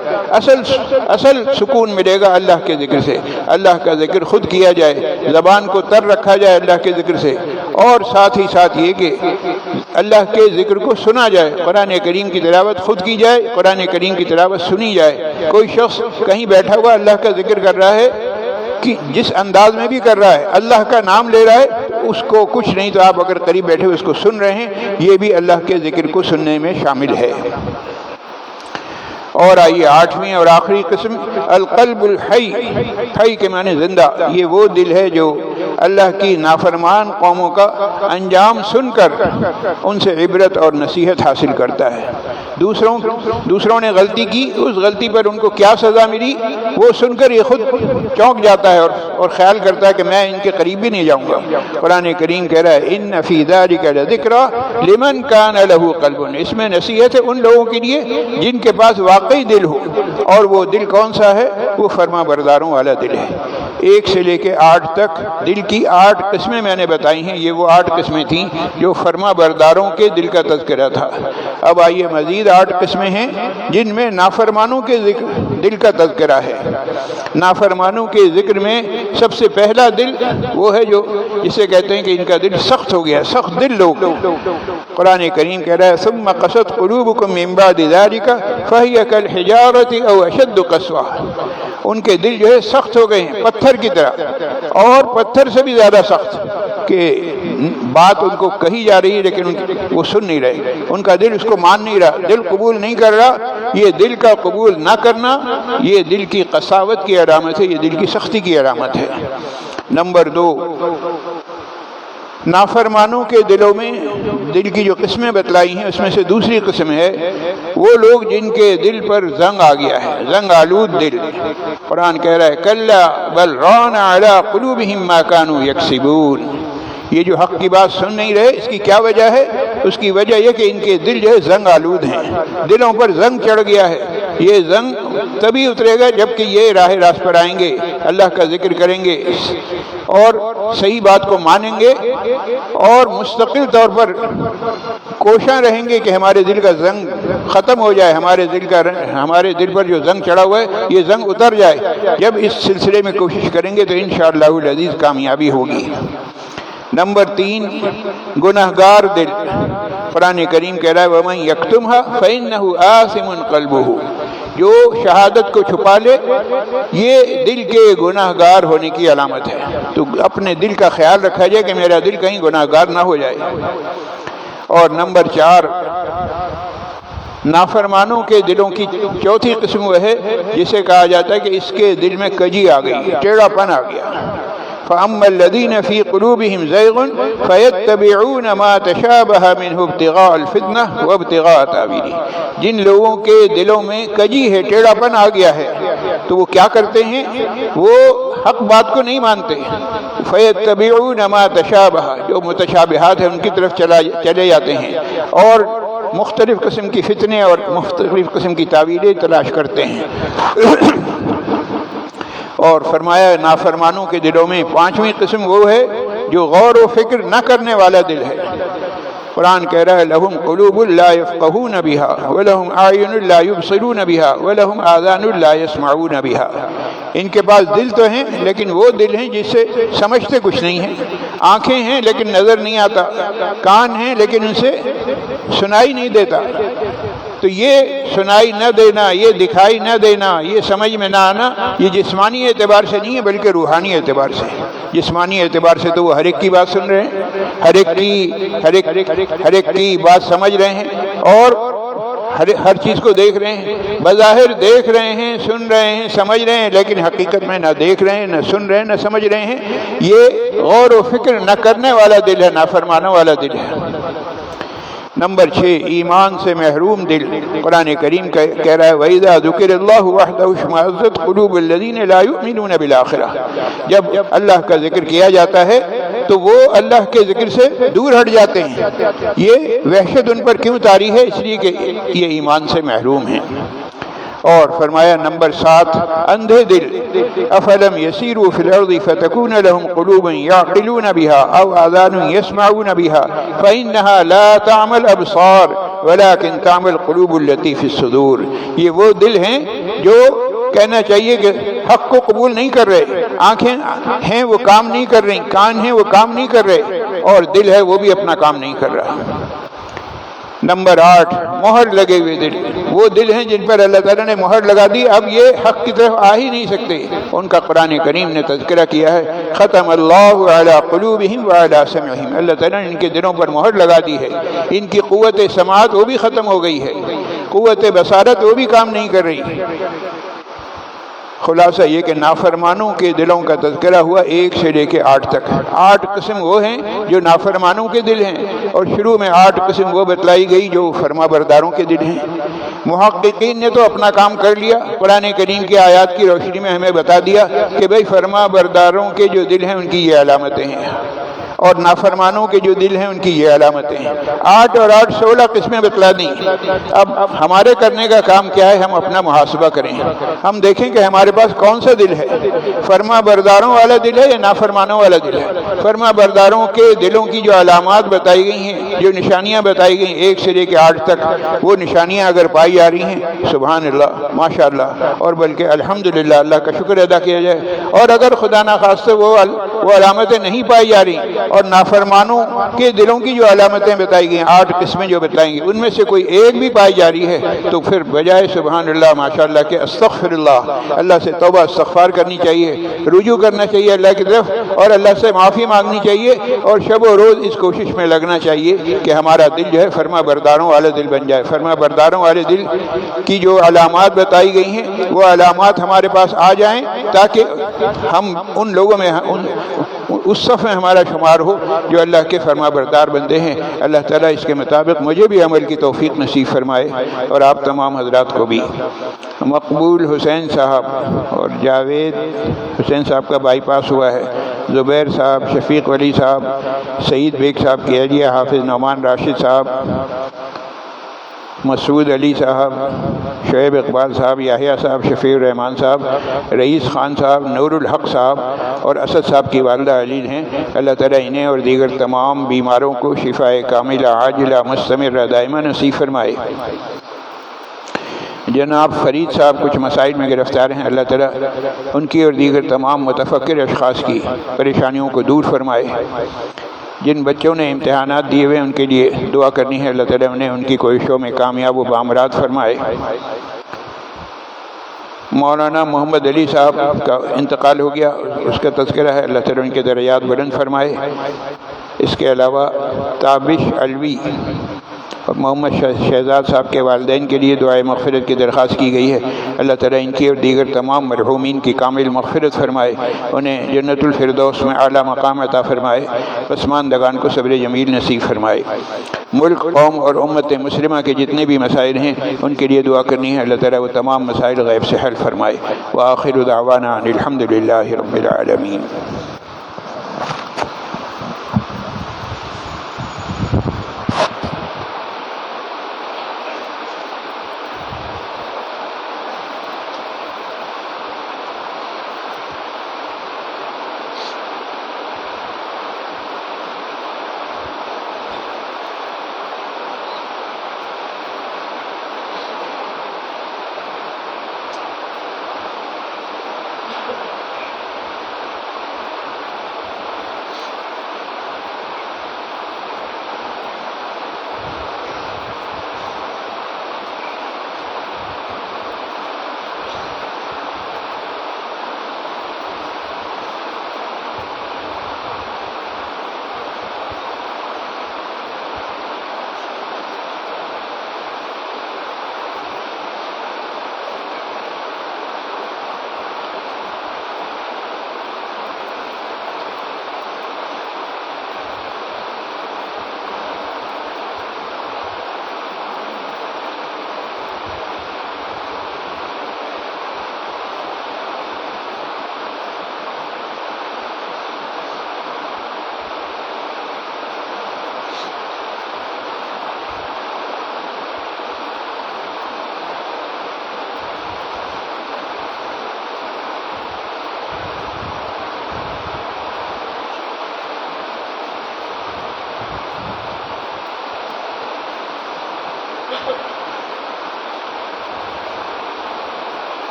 اصل سکون ملے گا اللہ کے ذکر سے، اللہ کا ذکر خود کیا جائے، زبان کو تر رکھا جائے اللہ کے ذکر سے، اور ساتھ ہی ساتھ یہ کہ اللہ کے ذکر کو سنا جائے، قرآن کریم کی تلاوت خود کی جائے، قرآن کریم کی تلاوت سنی جائے۔ کوئی شخص کہیں بیٹھا ہوا اللہ کا ذکر کر رہا ہے کہ جس انداز میں بھی کر رہا ہے، اللہ کا نام لے رہا ہے، اس کو کچھ نہیں تو آپ اگر قریب بیٹھے اس کو سن رہے ہیں، یہ بھی اللہ کے ذکر کو سننے میں شامل ہے۔ اور آئیے آٹھویں اور آخری قسم، القلب الحی، حی کے معنی زندہ۔ یہ وہ دل ہے جو اللہ کی نافرمان قوموں کا انجام سن کر ان سے عبرت اور نصیحت حاصل کرتا ہے۔ دوسروں نے غلطی کی، اس غلطی پر ان کو کیا سزا ملی وہ سن کر یہ خود چونک جاتا ہے اور خیال کرتا ہے کہ میں ان کے قریب بھی نہیں جاؤں گا۔ قرآن کریم کہہ رہا ہے ان فی ذلک لذکری لمن کان لہ قلب، اس میں نصیحت ہے ان لوگوں کے لیے جن کے پاس واقعی دل ہو، اور وہ دل کون سا ہے؟ وہ فرما برداروں والا دل ہے۔ 1 سے لے کے 8 تک دل کی 8 قسمیں میں نے بتائی ہیں، یہ وہ 8 قسمیں تھیں جو فرما برداروں کے دل کا تذکرہ تھا۔ اب آئیے مزید 8 قسمیں ہیں جن میں نافرمانوں کے دل کا تذکرہ ہے۔ نافرمانوں کے ذکر میں سب سے پہلا دل وہ ہے جو جسے کہتے ہیں کہ ان کا دل سخت ہو گیا، سخت دل لوگ۔ قرآن کریم کہہ رہا ہے ثم قست قلوبکم من بعد ذلک فہی کالحجارۃ او اشد قسوہ، ان کے دل جو ہے سخت ہو گئے ہیں پتھر کی طرح، اور پتھر سے بھی زیادہ سخت، کہ بات ان کو کہی جا رہی ہے لیکن وہ سن نہیں رہے، ان کا دل اس کو مان نہیں رہا، دل قبول نہیں کر رہا۔ یہ دل کا قبول نہ کرنا یہ دل کی قساوت کی علامت ہے، یہ دل کی سختی کی علامت ہے۔ نمبر 2، نافرمانوں کے دلوں میں دل کی جو قسمیں بتلائی ہیں اس میں سے دوسری قسم ہے وہ لوگ جن کے دل پر زنگ آ گیا ہے، زنگ آلود دل۔ قرآن کہہ رہا ہے کلا بل ران علی قلوبہم ما کانوا یکسبون، یہ جو حق کی بات سن نہیں رہے، اس کی کیا وجہ ہے؟ اس کی وجہ یہ کہ ان کے دل جو ہے زنگ آلود ہیں، دلوں پر زنگ چڑھ گیا ہے۔ یہ زنگ تبھی اترے گا جب کہ یہ راہ راست پر آئیں گے، اللہ کا ذکر کریں گے اور صحیح بات کو مانیں گے، اور مستقل طور پر کوشاں رہیں گے کہ ہمارے دل کا زنگ ختم ہو جائے، ہمارے دل پر جو زنگ چڑھا ہوا ہے یہ زنگ اتر جائے۔ جب اس سلسلے میں کوشش کریں گے تو انشاءاللہ العزیز کامیابی ہوگی۔ نمبر 3، گناہگار دل۔ قرآن کریم کہہ رہا ہے وَمَن يَكْتُمْهَا فَإِنَّهُ آثِمٌ قَلْبُهُ، جو شہادت کو چھپا لے یہ دل کے گناہگار ہونے کی علامت ہے۔ تو اپنے دل کا خیال رکھا جائے کہ میرا دل کہیں گناہگار نہ ہو جائے۔ اور نمبر 4، نافرمانوں کے دلوں کی چوتھی قسم وہ ہے جسے کہا جاتا ہے کہ اس کے دل میں کجی آ گئی، ٹیڑھا پن آ گیا۔ فَأَمَّا الَّذِينَ فِي قُلُوبِهِمْ زَيْغٌ فَيَتَّبِعُونَ مَا تَشَابَهَ مِنْهُ ابْتِغَاءَ الْفِتْنَةِ وَابْتِغَاءَ تَأْوِيلِهِ، جن لوگوں کے دلوں میں کجی ہے، ٹیڑھا پن آ گیا ہے، تو وہ کیا کرتے ہیں؟ وہ حق بات کو نہیں مانتے۔ فَيَتَّبِعُونَ مَا تَشَابَهَ، جو متشابہات ہیں ان کی طرف چلے جاتے ہیں، اور مختلف قسم کی فتنے اور مختلف قسم کی تعویلیں تلاش کرتے ہیں۔ اور فرمایا نافرمانوں کے دلوں میں 5ویں قسم وہ ہے جو غور و فکر نہ کرنے والا دل ہے۔ قرآن کہہ رہا ہے لہم قلوب لا یفقہون بہا ولہم اعین لا یبصرون بہا ولہم آذان لا یسمعون بہا، ان کے پاس دل تو ہیں لیکن وہ دل ہیں جس سے سمجھتے کچھ نہیں ہیں، آنکھیں ہیں لیکن نظر نہیں آتا، کان ہیں لیکن ان سے سنائی نہیں دیتا۔ تو یہ سنائی نہ دینا، یہ دکھائی نہ دینا، یہ سمجھ میں نہ آنا، یہ جسمانی اعتبار سے نہیں ہے بلکہ روحانی اعتبار سے۔ جسمانی اعتبار سے تو وہ ہر ایک کی بات سن رہے ہیں، ہر ایک کی بات سمجھ رہے ہیں، اور ہر چیز کو دیکھ رہے ہیں، بظاہر دیکھ رہے ہیں، سن رہے ہیں، سمجھ رہے ہیں، لیکن حقیقت میں نہ دیکھ رہے ہیں، نہ سن رہے ہیں، نہ سمجھ رہے ہیں۔ یہ غور و فکر نہ کرنے والا دل ہے، نافرمانوں والا دل ہے۔ نمبر 6 ایمان سے محروم دل۔ قرآن کریم کہہ رہا ہے وَإِذَا ذُكِرَ اللَّهُ وَحْدَهُ اشْمَأَزَّتْ قُلُوبُ الَّذِينَ لَا يُؤْمِنُونَ بِالْآخِرَةِ، جب اللہ کا ذکر کیا جاتا ہے تو وہ اللہ کے ذکر سے دور ہٹ جاتے ہیں۔ یہ وحشت ان پر کیوں طاری ہے؟ اس لیے کہ یہ ایمان سے محروم ہیں۔ اور فرمایا نمبر 7 اندھے دل۔ افلم یسیروا فی الارض فتکون لهم قلوب یعقلون بها او اذان یسمعون بها فانها لا تعمى الابصار ولكن تعمى القلوب التي في الصدور۔ یہ وہ دل ہیں جو کہنا چاہیے کہ حق کو قبول نہیں کر رہے، آنکھیں ہیں وہ کام نہیں کر رہی، کان ہیں وہ کام نہیں کر رہے، اور دل ہے وہ بھی اپنا کام نہیں کر رہا۔ نمبر 8 مہر لگے ہوئے دل۔ وہ دل ہیں جن پر اللہ تعالیٰ نے مہر لگا دی، اب یہ حق کی طرف آ ہی نہیں سکتے، ان کا قرآن کریم نے تذکرہ کیا ہے ختم اللہ علی قلوبہم وعلی سمعہم، اللہ تعالیٰ نے ان کے دلوں پر مہر لگا دی ہے، ان کی قوت سماعت وہ بھی ختم ہو گئی ہے، قوت بصارت وہ بھی کام نہیں کر رہی۔ خلاصہ یہ کہ نافرمانوں کے دلوں کا تذکرہ ہوا 1 سے لے کے 8 تک۔ 8 قسم وہ ہیں جو نافرمانوں کے دل ہیں، اور شروع میں 8 قسم وہ بتلائی گئی جو فرما برداروں کے دل ہیں۔ محققین نے تو اپنا کام کر لیا، قرآن کریم کی آیات کی روشنی میں ہمیں بتا دیا کہ بھئی فرما برداروں کے جو دل ہیں ان کی یہ علامتیں ہیں، اور نافرمانوں کے جو دل ہیں ان کی یہ علامتیں ہیں۔ 8 اور 8 16 قسمیں بتلا دیں۔ اب ہمارے کرنے کا کام کیا ہے؟ ہم اپنا محاسبہ کریں، ہم دیکھیں کہ ہمارے پاس کون سا دل ہے، فرما برداروں والا دل ہے یا نافرمانوں والا دل ہے۔ فرما برداروں کے دلوں کی جو علامات بتائی گئی ہیں، جو نشانیاں بتائی گئی 1 سے لے کے 8 تک، وہ نشانیاں اگر پائی جا رہی ہیں سبحان اللہ ماشاء اللہ، اور بلکہ الحمدللہ اللہ کا شکر ادا کیا جائے، اور اگر خدا نخواستہ وہ علامتیں نہیں پائی جا رہی اور نافرمانوں کے دلوں کی جو علامتیں بتائی گئی 8 قسمیں جو بتائیں گی ان میں سے کوئی ایک بھی پائی جا رہی ہے تو پھر بجائے سبحان اللہ ماشاء اللہ کے استغفر اللہ سے توبہ استغفار کرنی چاہیے، رجوع کرنا چاہیے اللہ کی طرف، اور اللہ سے معافی مانگنی چاہیے، اور شب و روز اس کوشش میں لگنا چاہیے کہ ہمارا دل جو ہے فرما برداروں والا دل بن جائے۔ فرما برداروں والے دل کی جو علامات بتائی گئی ہیں وہ علامات ہمارے پاس آ جائیں تاکہ ہم ان لوگوں میں اس صف میں ہمارا شمار ہو جو اللہ کے فرما بردار بندے ہیں۔ اللہ تعالیٰ اس کے مطابق مجھے بھی عمل کی توفیق نصیب فرمائے اور آپ تمام حضرات کو بھی۔ مقبول حسین صاحب اور جاوید حسین صاحب کا بائی پاس ہوا ہے، زبیر صاحب، شفیق ولی صاحب، سعید بیگ صاحب کی اہلیہ حافظ نعمان راشد صاحب، مسعود علی صاحب، شعیب اقبال صاحب، یحییٰ صاحب، شفیع الرحمان صاحب، رئیس خان صاحب، نور الحق صاحب اور اسد صاحب کی والدہ علیل ہیں۔ اللہ تعالیٰ انہیں اور دیگر تمام بیماروں کو شفاء کاملہ عاجلہ مستمرہ دائمہ نصیب فرمائے۔ جناب فرید صاحب کچھ مسائل میں گرفتار ہیں، اللہ تعالیٰ ان کی اور دیگر تمام متفکر اشخاص کی پریشانیوں کو دور فرمائے۔ جن بچوں نے امتحانات دیے ہوئے ان کے لیے دعا کرنی ہے، اللہ تعالیٰ انہیں ان کی کوششوں میں کامیاب و بامراد فرمائے۔ مولانا محمد علی صاحب کا انتقال ہو گیا، اس کا تذکرہ ہے، اللہ تعالیٰ ان کے درجات بلند فرمائے۔ اس کے علاوہ تابش علوی اور محمد شہزاد صاحب کے والدین کے لیے دعائے مغفرت کی درخواست کی گئی ہے، اللہ تعالیٰ ان کی اور دیگر تمام مرحومین کی کامل مغفرت فرمائے، انہیں جنت الفردوس میں اعلیٰ مقام عطا فرمائے، پسماندگان کو صبر جمیل نصیب فرمائے۔ ملک، قوم اور امت مسلمہ کے جتنے بھی مسائل ہیں ان کے لیے دعا کرنی ہے، اللہ تعالیٰ وہ تمام مسائل غیب سے حل فرمائے۔ وآخر دعوانا ان الحمد للہ رب العالمین۔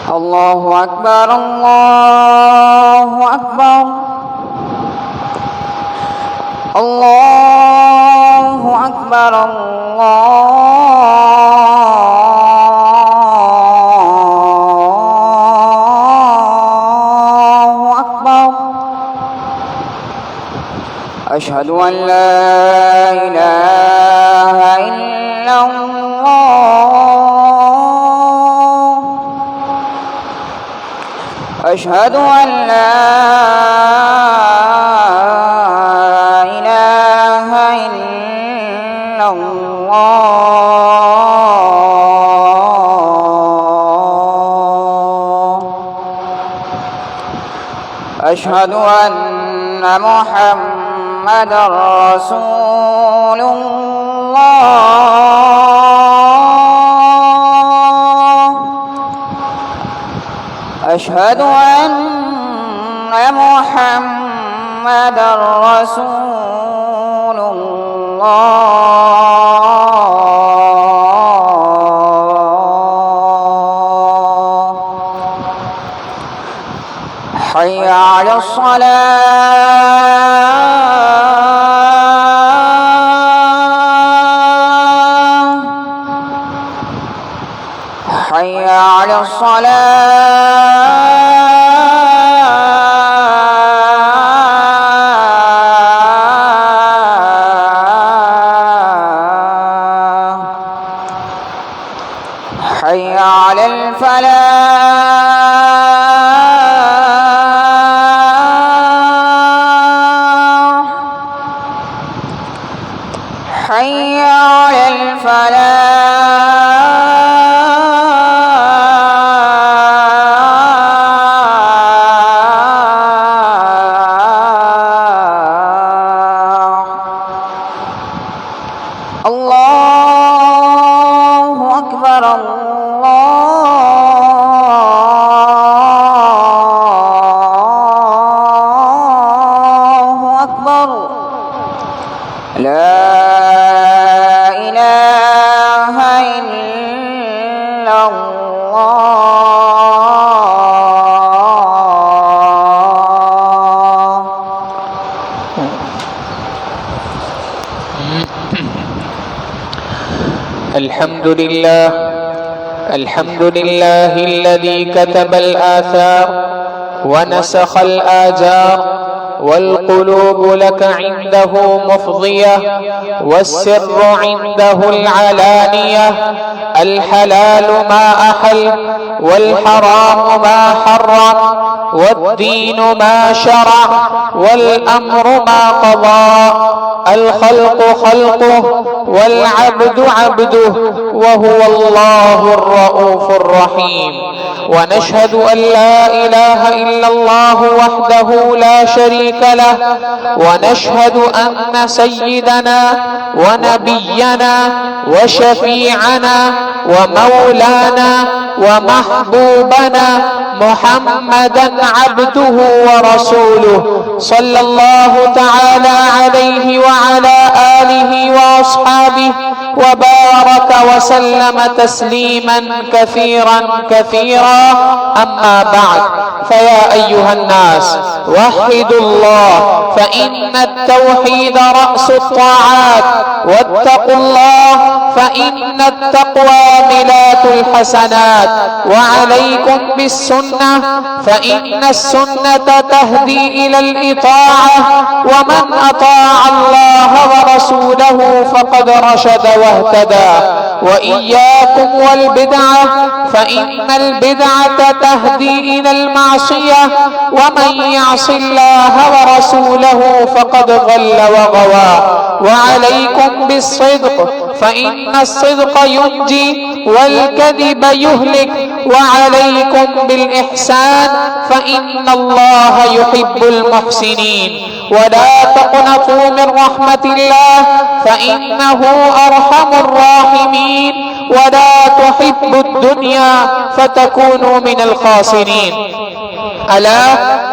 الله أكبر الله أكبر الله أكبر الله أكبر أشهد أن لا إله إلا الله أشهد أن لا إله إلا الله أشهد أن محمدًا رسول الله أشهد أن محمدًا رسول الله حي على الصلاة حي على الصلاة حي على الفلاح حي على الفلاح الله أكبر الله أكبر لا إله إلا الله الحمد لله الذي كتب الآثار ونسخ الآجار والقلوب لك عنده مفضية والسر عنده العلانية الحلال ما أحل والحرام ما حرم والدين ما شرع والأمر ما قضى الخلق خلقه والعبد عبده وهو الله الرؤوف الرحيم ونشهد أن لا إله إلا الله وحده لا شريك له ونشهد أن سيدنا ونبينا وشفيعنا ومولانا ومحبوبنا محمدا عبده ورسوله صلى الله تعالى عليه وعلى آله وأصحابه وبارك وسلم تسليما كثيرا كثيرا أما بعد فيا أيها الناس وحدوا الله فإن التوحيد رأس الطاعات واتقوا الله فإن التقوى ملاك الحسنات وعليكم بالسنة فإن السنة تهدي إلى الإطاعة ومن أطاع الله ورسوله فقد رشد واهتدى وإياكم والبدعة فإن البدعة تهدي إلى المعصية ومن يعص الله ورسوله فقد ضل وغوى وعليكم بالصدق فإن الصدق ينجي والكذب يهلك وعليكم بالإحسان فإن الله يحب المحسنين ولا تقنطوا من رحمة الله فإنه أرحم الراحمين ولا تحبوا الدنيا فتكونوا من الخاسرين ألا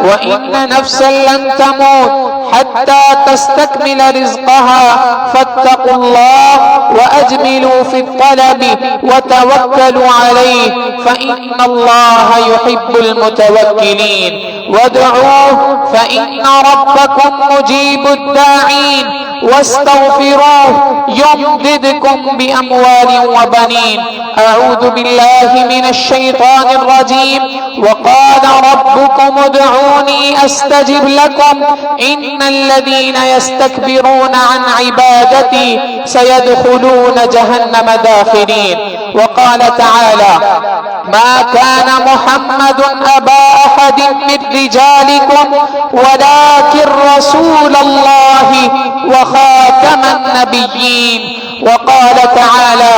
وإن نفسا لن تموت حتى تستكمل رزقها فاتقوا الله وأجملوا في الطلب وتوكلوا عليه فإن الله يحب المتوكلين وادعوه فإن ربكم مجيب الداعين واستغفروه يمددكم بأموال وبنين. أعوذ بالله من الشيطان الرجيم. وقال ربكم ادعوني أستجب لكم إن الذين يستكبرون عن عبادتي سيدخلون جهنم داخرين. وقال تعالى ما كان محمد أبا أحد من رجالكم ولكن رسول الله وخاتم النبيين. وقال تعالى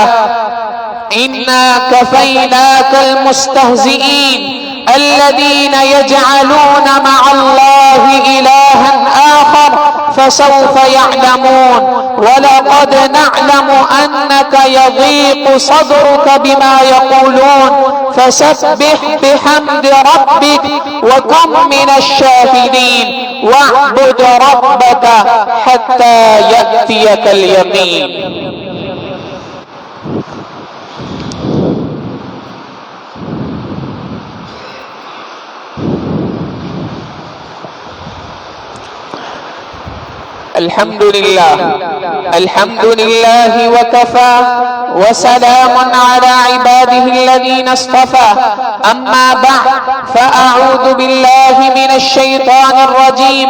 إنا كفيناك المستهزئين الذين يجعلون مع الله إلها آخر فسوف يعلمون. ولقد نعلم أنك يضيق صدرك بما يقولون فسبح بحمد ربك وكن من الشاهدين واعبد ربك حتى يأتيك اليقين. الحمد لله وكفى وسلام على عباده الذين اصطفى. أما بعد فأعوذ بالله من الشيطان الرجيم.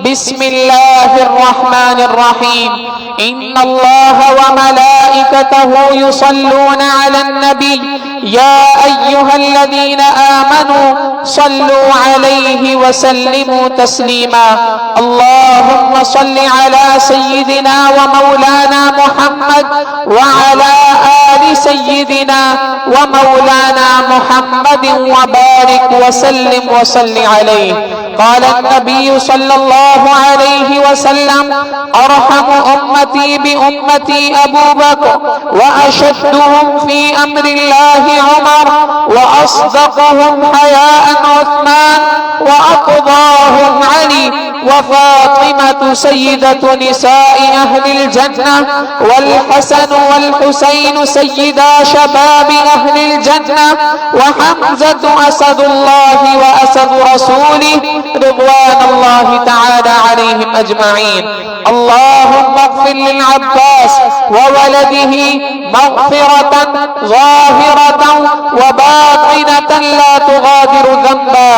بسم الله الرحمن الرحيم. إن الله وملائكته يصلون على النبي يا أيها الذين آمنوا صلوا عليه وسلموا تسليما. اللهم صل على سيدنا ومولانا محمد وعلى آل سيدنا ومولانا محمد وبارك وسلم وصل عليه. قال النبي صلى الله عليه وسلم أرحم أمتي بأمتي أبو بكر وأشدهم في أمر الله عمر وأصدقهم حياء عثمان وأقضاهم علي وفاطمة سيدة نساء أهل الجنة والحسن والحسين سيدا شباب أهل الجنة وحمزة أسد الله وأسد رسوله رضوان الله تعالى عليهم أجمعين. اللهم اغفر للعباس وولده مغفرة ظاهرة وباطنة لا تغادر ذنبا.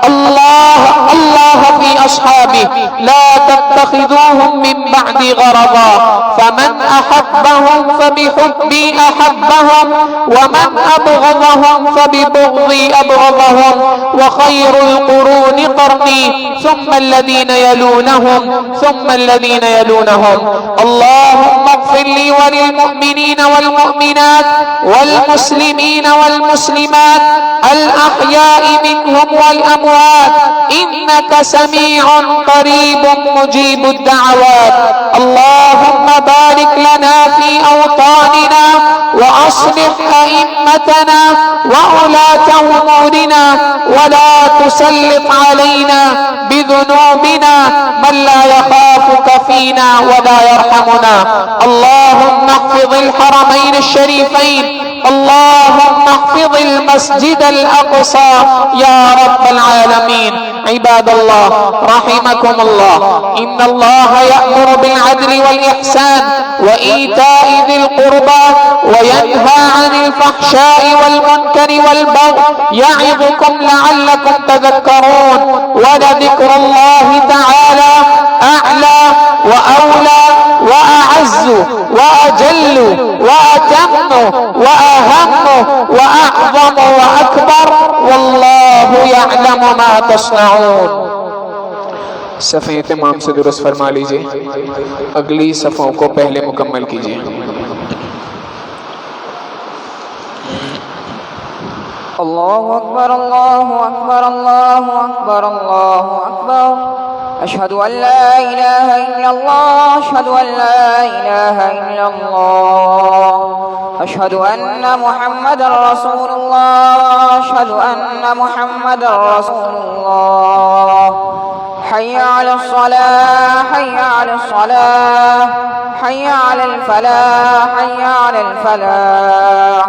الله في أصحابه لا تتخذوهم من بعد غرضا فمن أحبهم فبحبي أحبهم ومن أبغضهم فببغضي أبغضهم وخير القرون قرني ثم الذين يلونهم ثم الذين يلونهم. اللهم اغفر لي وللمؤمنين والمؤمنات والمسلمين والمسلمات الأحياء منهم والأموات إنك سميع قريب مجيب الدعوات. اللهم بارك لنا في أوطاننا وأصلح أئمتنا وولاة أمورنا ولا تسلط علينا بذنوبنا من لا يخافك فينا ولا يرحمنا. اللهم احفظ الحرمين الشريفين. اللهم احفظ المسجد الأقصى يا رب العالمين. عباد الله رحمكم الله إن الله يأمر بالعدل والإحسان وإيتاء ذي القربى وينهى عن الفحشاء والمنكر والبغي يعظكم لعلكم تذكرون. ولذكر الله تعالى أعلى وأولى وأعز وأجل وأتم وأهم وأعظم وأكبر والله يعلم ما تصنعون. صفحے تمام سے درست فرما لیجئے. اگلی صفوں کو پہلے مکمل کیجئے. الله أكبر الله أكبر الله أكبر الله أكبر. أشهد أن لا إله إلا الله أشهد أن لا إله إلا الله أشهد أن محمدا رسول الله أشهد أن محمدا رسول الله حي على الصلاة حي على الصلاة حي على الفلاح حي على الفلاح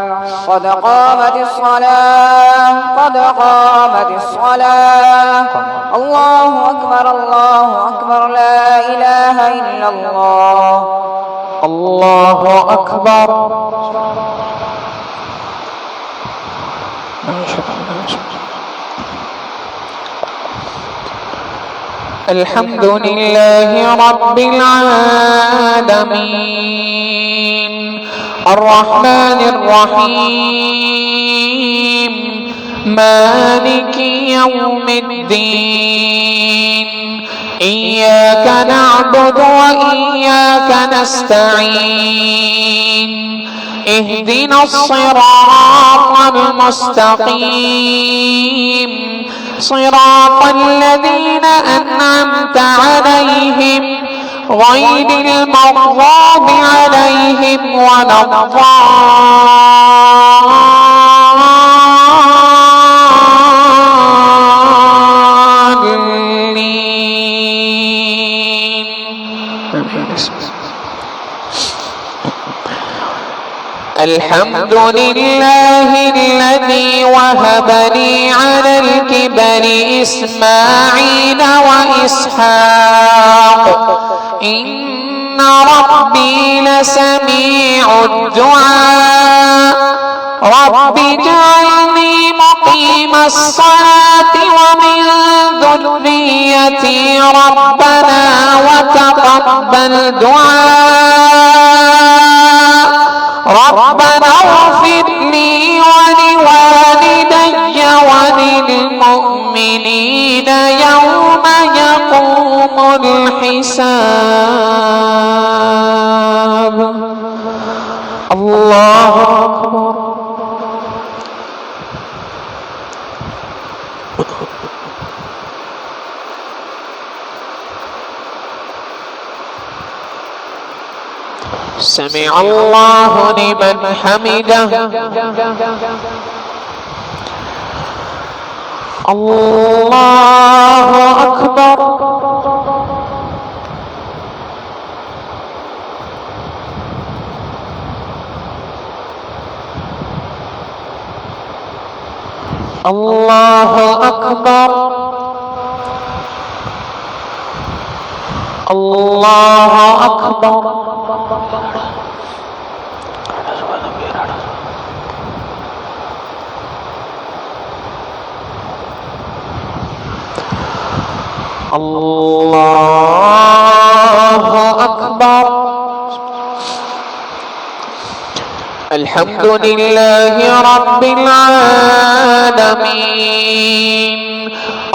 قد قامت الصلاة قد قامت الصلاة الله أكبر الله أكبر لا إله إلا الله الله أكبر. الحمد لله رب العالمين الرحمن الرحيم مالك يوم الدين إياك نعبد وإياك نستعين اهدنا الصراط المستقيم صراط الذين أنعمت عليهم غير المغضوب عليهم ولا الضالين. الحمد لله الذي وهب لي على الكبر إسماعيل وإسحاق إن ربي لسميع الدعاء رب اجعلني مقيم الصلاة ومن ذريتي ربنا وتقبل دعاء ربنا اغفر لي ولوالدي وللمؤمنين يوم يقوم الحساب. الله أكبر. سمع الله لمن حمده. الله أكبر. الله أكبر. الله أكبر. الله أكبر. الحمد لله رب العالمين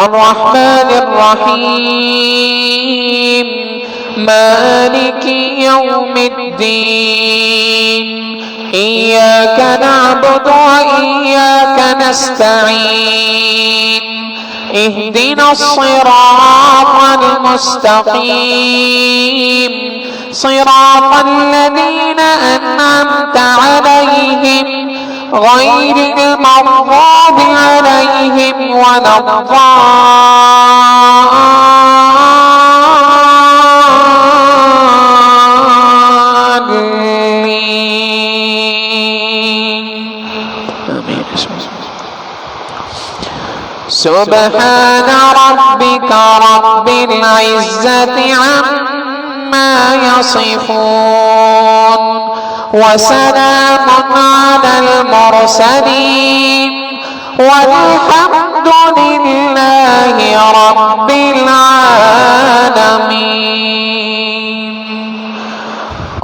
الرحمن الرحيم مالك يوم الدين إياك نعبد وإياك نستعين اهدنا الصراط المستقيم صراط الذين أنعمت عليهم غير المغضوب عليهم ولا الضالين. آمين. سبحان ربك رب العزة عما يصفون وسلام على المرسلين والحمد لله رب العالمين.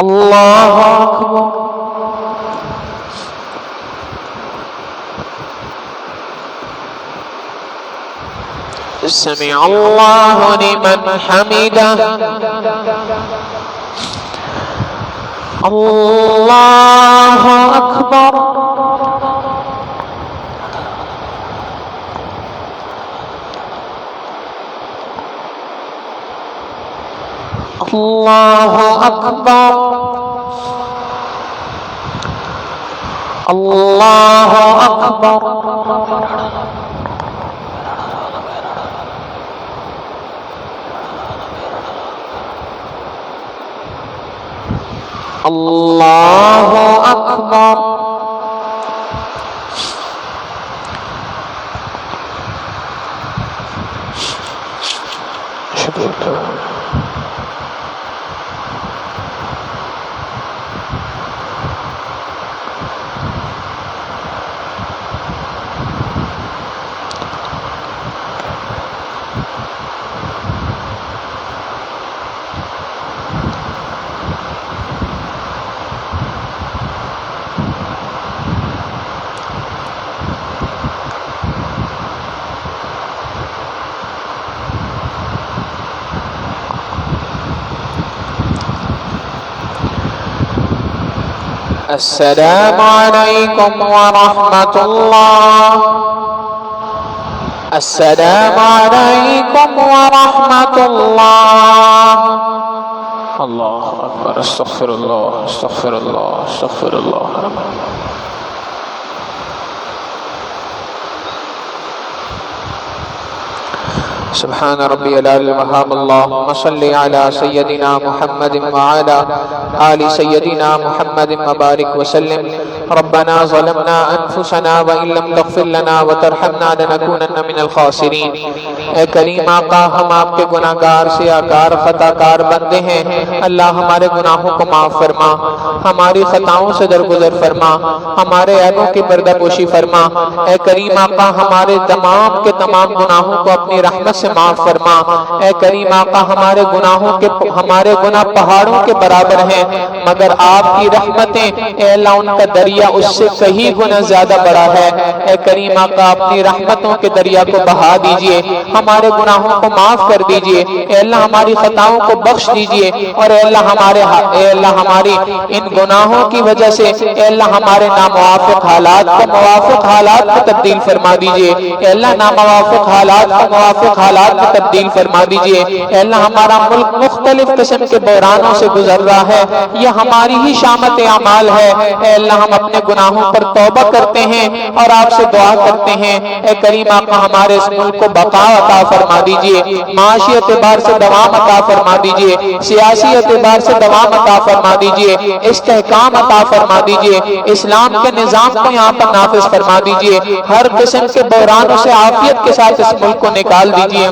الله أكبر. سمع الله لمن حمده. الله أكبر. اللہ اکبر اللہ اکبر اللہ اکبر السلام علیکم ورحمۃ اللہ السلام علیکم ورحمۃ اللہ اللہ اکبر استغفر اللہ استغفر اللہ استغفر اللہ سبحان ربی العلی وحمد اللہم صلی علی سیدنا محمد وعلا آل سیدنا محمد مبارک وسلم ربنا ظلمنا انفسنا وإن لم تغفر لنا وترحمنا لنکونن من الخاسرین اے کریم آقا ہم آپ کے گناہگار سیاکار خطاکار بندے ہیں اللہ ہمارے گناہوں کو معاف فرما ہماری خطاؤں سے درگزر فرما ہمارے عیبوں کی پردہ پوشی فرما اے کریم آقا ہمارے تمام کے تمام گناہوں کو اپنی رحمت سے معاف فرما اے کریم آقا ہمارے گناہ پہاڑوں کے برابر ہیں مگر آپ کی رحمتیں اے اللہ ان کا دریا اس سے کہیں گنا زیادہ بڑا ہے اے کریم آقا اپنی رحمتوں کے دریا کو بہا دیجئے ہمارے گناہوں کو معاف کر دیجئے اے اللہ ہماری خطاؤں کو بخش دیجئے اور اے اللہ ہماری ان گناہوں کی وجہ سے اے اللہ ہمارے ناموافق حالات کو موافق حالات میں تبدیل فرما دیجئے اے اللہ ناموافق حالات کو موافق حالات میں تبدیل فرما دیجئے اے اللہ ہمارا ملک مختلف قسم کے بحرانوں سے گزر رہا ہے یہ ہماری ہی شامت اعمال ہے اے اللہ ہم اپنے گناہوں پر توبہ کرتے ہیں اور آپ سے دعا کرتے ہیں اے کریم آقا ہمارے اس ملک کو بقا عطا فرما دیجئے معاشی اعتبار سے دوام عطا فرما دیجئے سیاسی اعتبار سے دوام عطا فرما دیجئے استحکام عطا فرما دیجئے اسلام کے نظام کو یہاں پر نافذ فرما دیجئے ہر قسم کے بحرانوں سے عافیت کے ساتھ اس ملک کو نکال دیجئے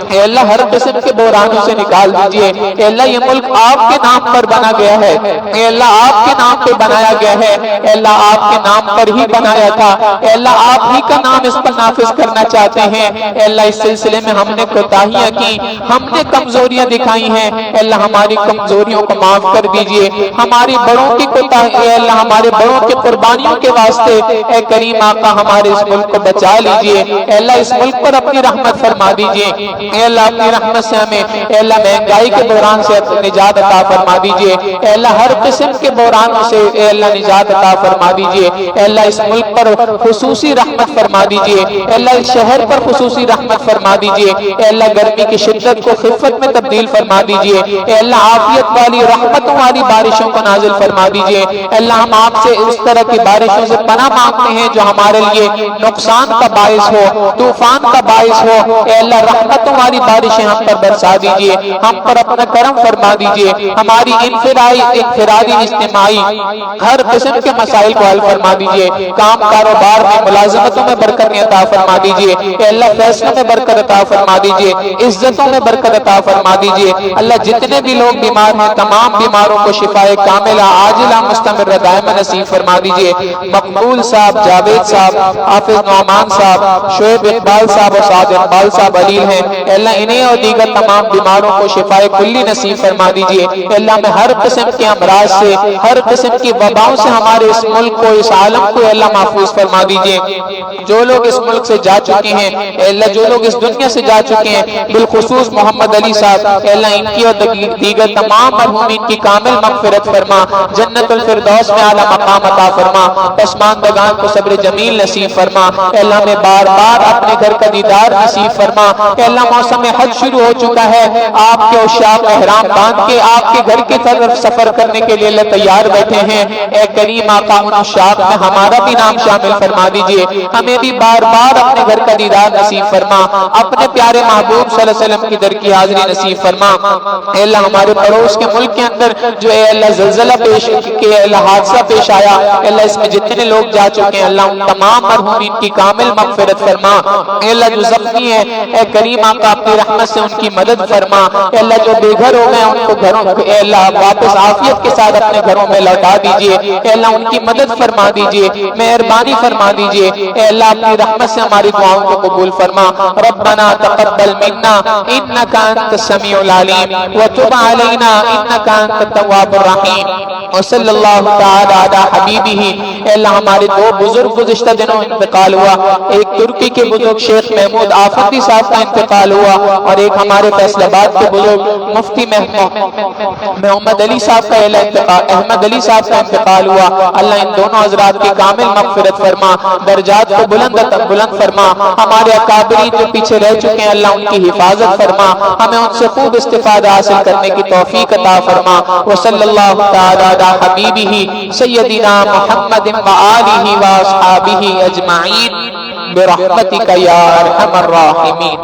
اے اللہ ہر قسم کے بحرانوں سے نکال دیجئے اے اللہ یہ ملک آپ کے نام پر بنا گیا ہے اے اللہ آپ کے نام پہ بنایا گیا ہے اے اللہ آپ کے نام پر ہی بنایا تھا اے اللہ آپ ہی کا نام اس پر نافذ کرنا چاہتے ہیں اے اللہ اس سلسلے میں ہم نے کوتاہیاں کی ہم نے کمزوریاں دکھائی ہیں اے اللہ ہماری کمزوریوں کو معاف کر دیجئے ہماری بڑوں کی کوتاہی اے اللہ ہمارے بڑوں کی قربانیوں کے واسطے اے کریم آقا ہمارے اس ملک کو بچا لیجئے اے اللہ اس ملک پر اپنی رحمت فرما دیجئے اے اللہ اپنی رحمت سے ہمیں اے اللہ مہنگائی کے بحران سے نجات عطا فرما دیجئے اے اللہ ہر قسم کے بحرانوں سے اے اللہ نجات عطا فرما دیجئے اے اللہ اس ملک پر خصوصی رحمت فرما دیجئے اے اللہ اس شہر پر خصوصی رحمت فرما دیجئے اے اللہ گرمی کی شدت کو خفت میں تبدیل فرما دیجئے اے اللہ عافیت والی رحمتوں والی بارشوں کو نازل فرما دیجئے اے اللہ ہم آپ سے اس طرح کی بارشوں سے پناہ مانگتے ہیں جو ہمارے لیے نقصان کا باعث ہو طوفان کا باعث ہو اے اللہ رحمتوں والی بارشیں ہم پر برسا دیجئے ہم پر اپنا کرم فرما دیجئے ہماری انفرادی اجتماعی ہر قسم کے مسائل کو حل فرما دیجئے کام کاروبار میں ملازمتوں میں برکت عطا فرما دیجئے اے اللہ فیصلوں میں برکت عطا فرما دیجئے عزتوں میں برکت عطا فرما دیجئے اللہ جتنے بھی لوگ بیمار ہیں تمام بیماروں کو شفائے کاملہ عاجلہ مستمرہ دائمہ نصیب فرما دیجئے مقبول صاحب جاوید صاحب حافظ نعمان صاحب شعیب اقبال صاحب اور سعد اقبال صاحب علیل ہیں اے اللہ انہیں اور دیگر تمام بیماروں کو شفائے کلی نصیب فرما دیجئے اے اللہ میں ہر قسم کے امراض سے ہر قسم کی وباؤں سے ہمارے اس ملک کو اس عالم کو اے اللہ محفوظ فرما دیجئے جو لوگ اس ملک سے جا چکے ہیں اے اللہ جو لوگ اس دنیا سے جا چکے ہیں بالخصوص محمد علی صاحب اے اللہ ان کی اور دیگر تمام مرحومین کی کامل مغفرت فرما جنت الفردوس میں اعلیٰ مقام عطا فرما پسماندگان کو صبر جمیل نصیب فرما اے اللہ میں بار بار اپنے گھر کا دیدار نصیب فرما اے اللہ موسم حج شروع ہو چکا ہے، آپ کے عشاق احرام باندھ کے آپ کے گھر کی طرف سفر کرنے کے لیے اللہ تیار بیٹھے ہیں، اے کریم آقا ان عشاق میں ہمارا بھی نام شامل فرما دیجئے، ہمیں بھی بار بار اپنے گھر کا دیدار نصیب فرما، اپنے پیارے محبوب صلی اللہ علیہ وسلم کی در کی حاضری نصیب فرما۔ اے اللہ ہمارے پڑوس کے ملک کے اندر جو اے اللہ زلزلہ پیش کے اللہ حادثہ پیش آیا، اے اللہ اس میں جتنے لوگ جا چکے ہیں اللہ ان تمام مرحومین کی کامل مغفرت فرما۔ اے اللہ جو زخمی ہے اے کریم آقا اپنی رحمت سے ان کی مدد فرما۔ اے اللہ جو بے گھر ہو گئے ان کو گھروں اے اللہ واپس عافیت کے ساتھ اپنے گھروں میں لوٹا دیجئے، اے اللہ ان کی مدد فرما دیجئے، مہربانی فرما دیجئے، اے اللہ اپنی رحمت سے ہماری دعاؤں کو قبول فرما۔ ربنا تقبل منا انك انت السميع العليم وتب علينا انك انت التواب الرحيم وصلی اللہ تعالی علی حبیبہ۔ اے اللہ ہمارے دو بزرگ گزشتہ دنوں انتقال ہوا، ایک ترکی کے بزرگ شیخ محمود آفندی صاحب کا انتقال ہوا اور ایک ہمارے فیصل آباد کے بزرگ مفتی محمد علی صاحب کا احمد علی صاحب کا انتقال ہوا۔ اللہ ان دونوں حضرات کی کامل مغفرت فرما، درجات کو بلند فرما، ہمارے اکابرین جو پیچھے رہ چکے ہیں اللہ ان کی حفاظت فرما، ہمیں ان سے خوب استفادہ حاصل کرنے کی توفیق عطا فرما۔ وصلی اللہ تعالی علی حبیبہ سیدنا محمد وآلہ واصحابہ اجمعین برحمتک یا ارحم الراحمین۔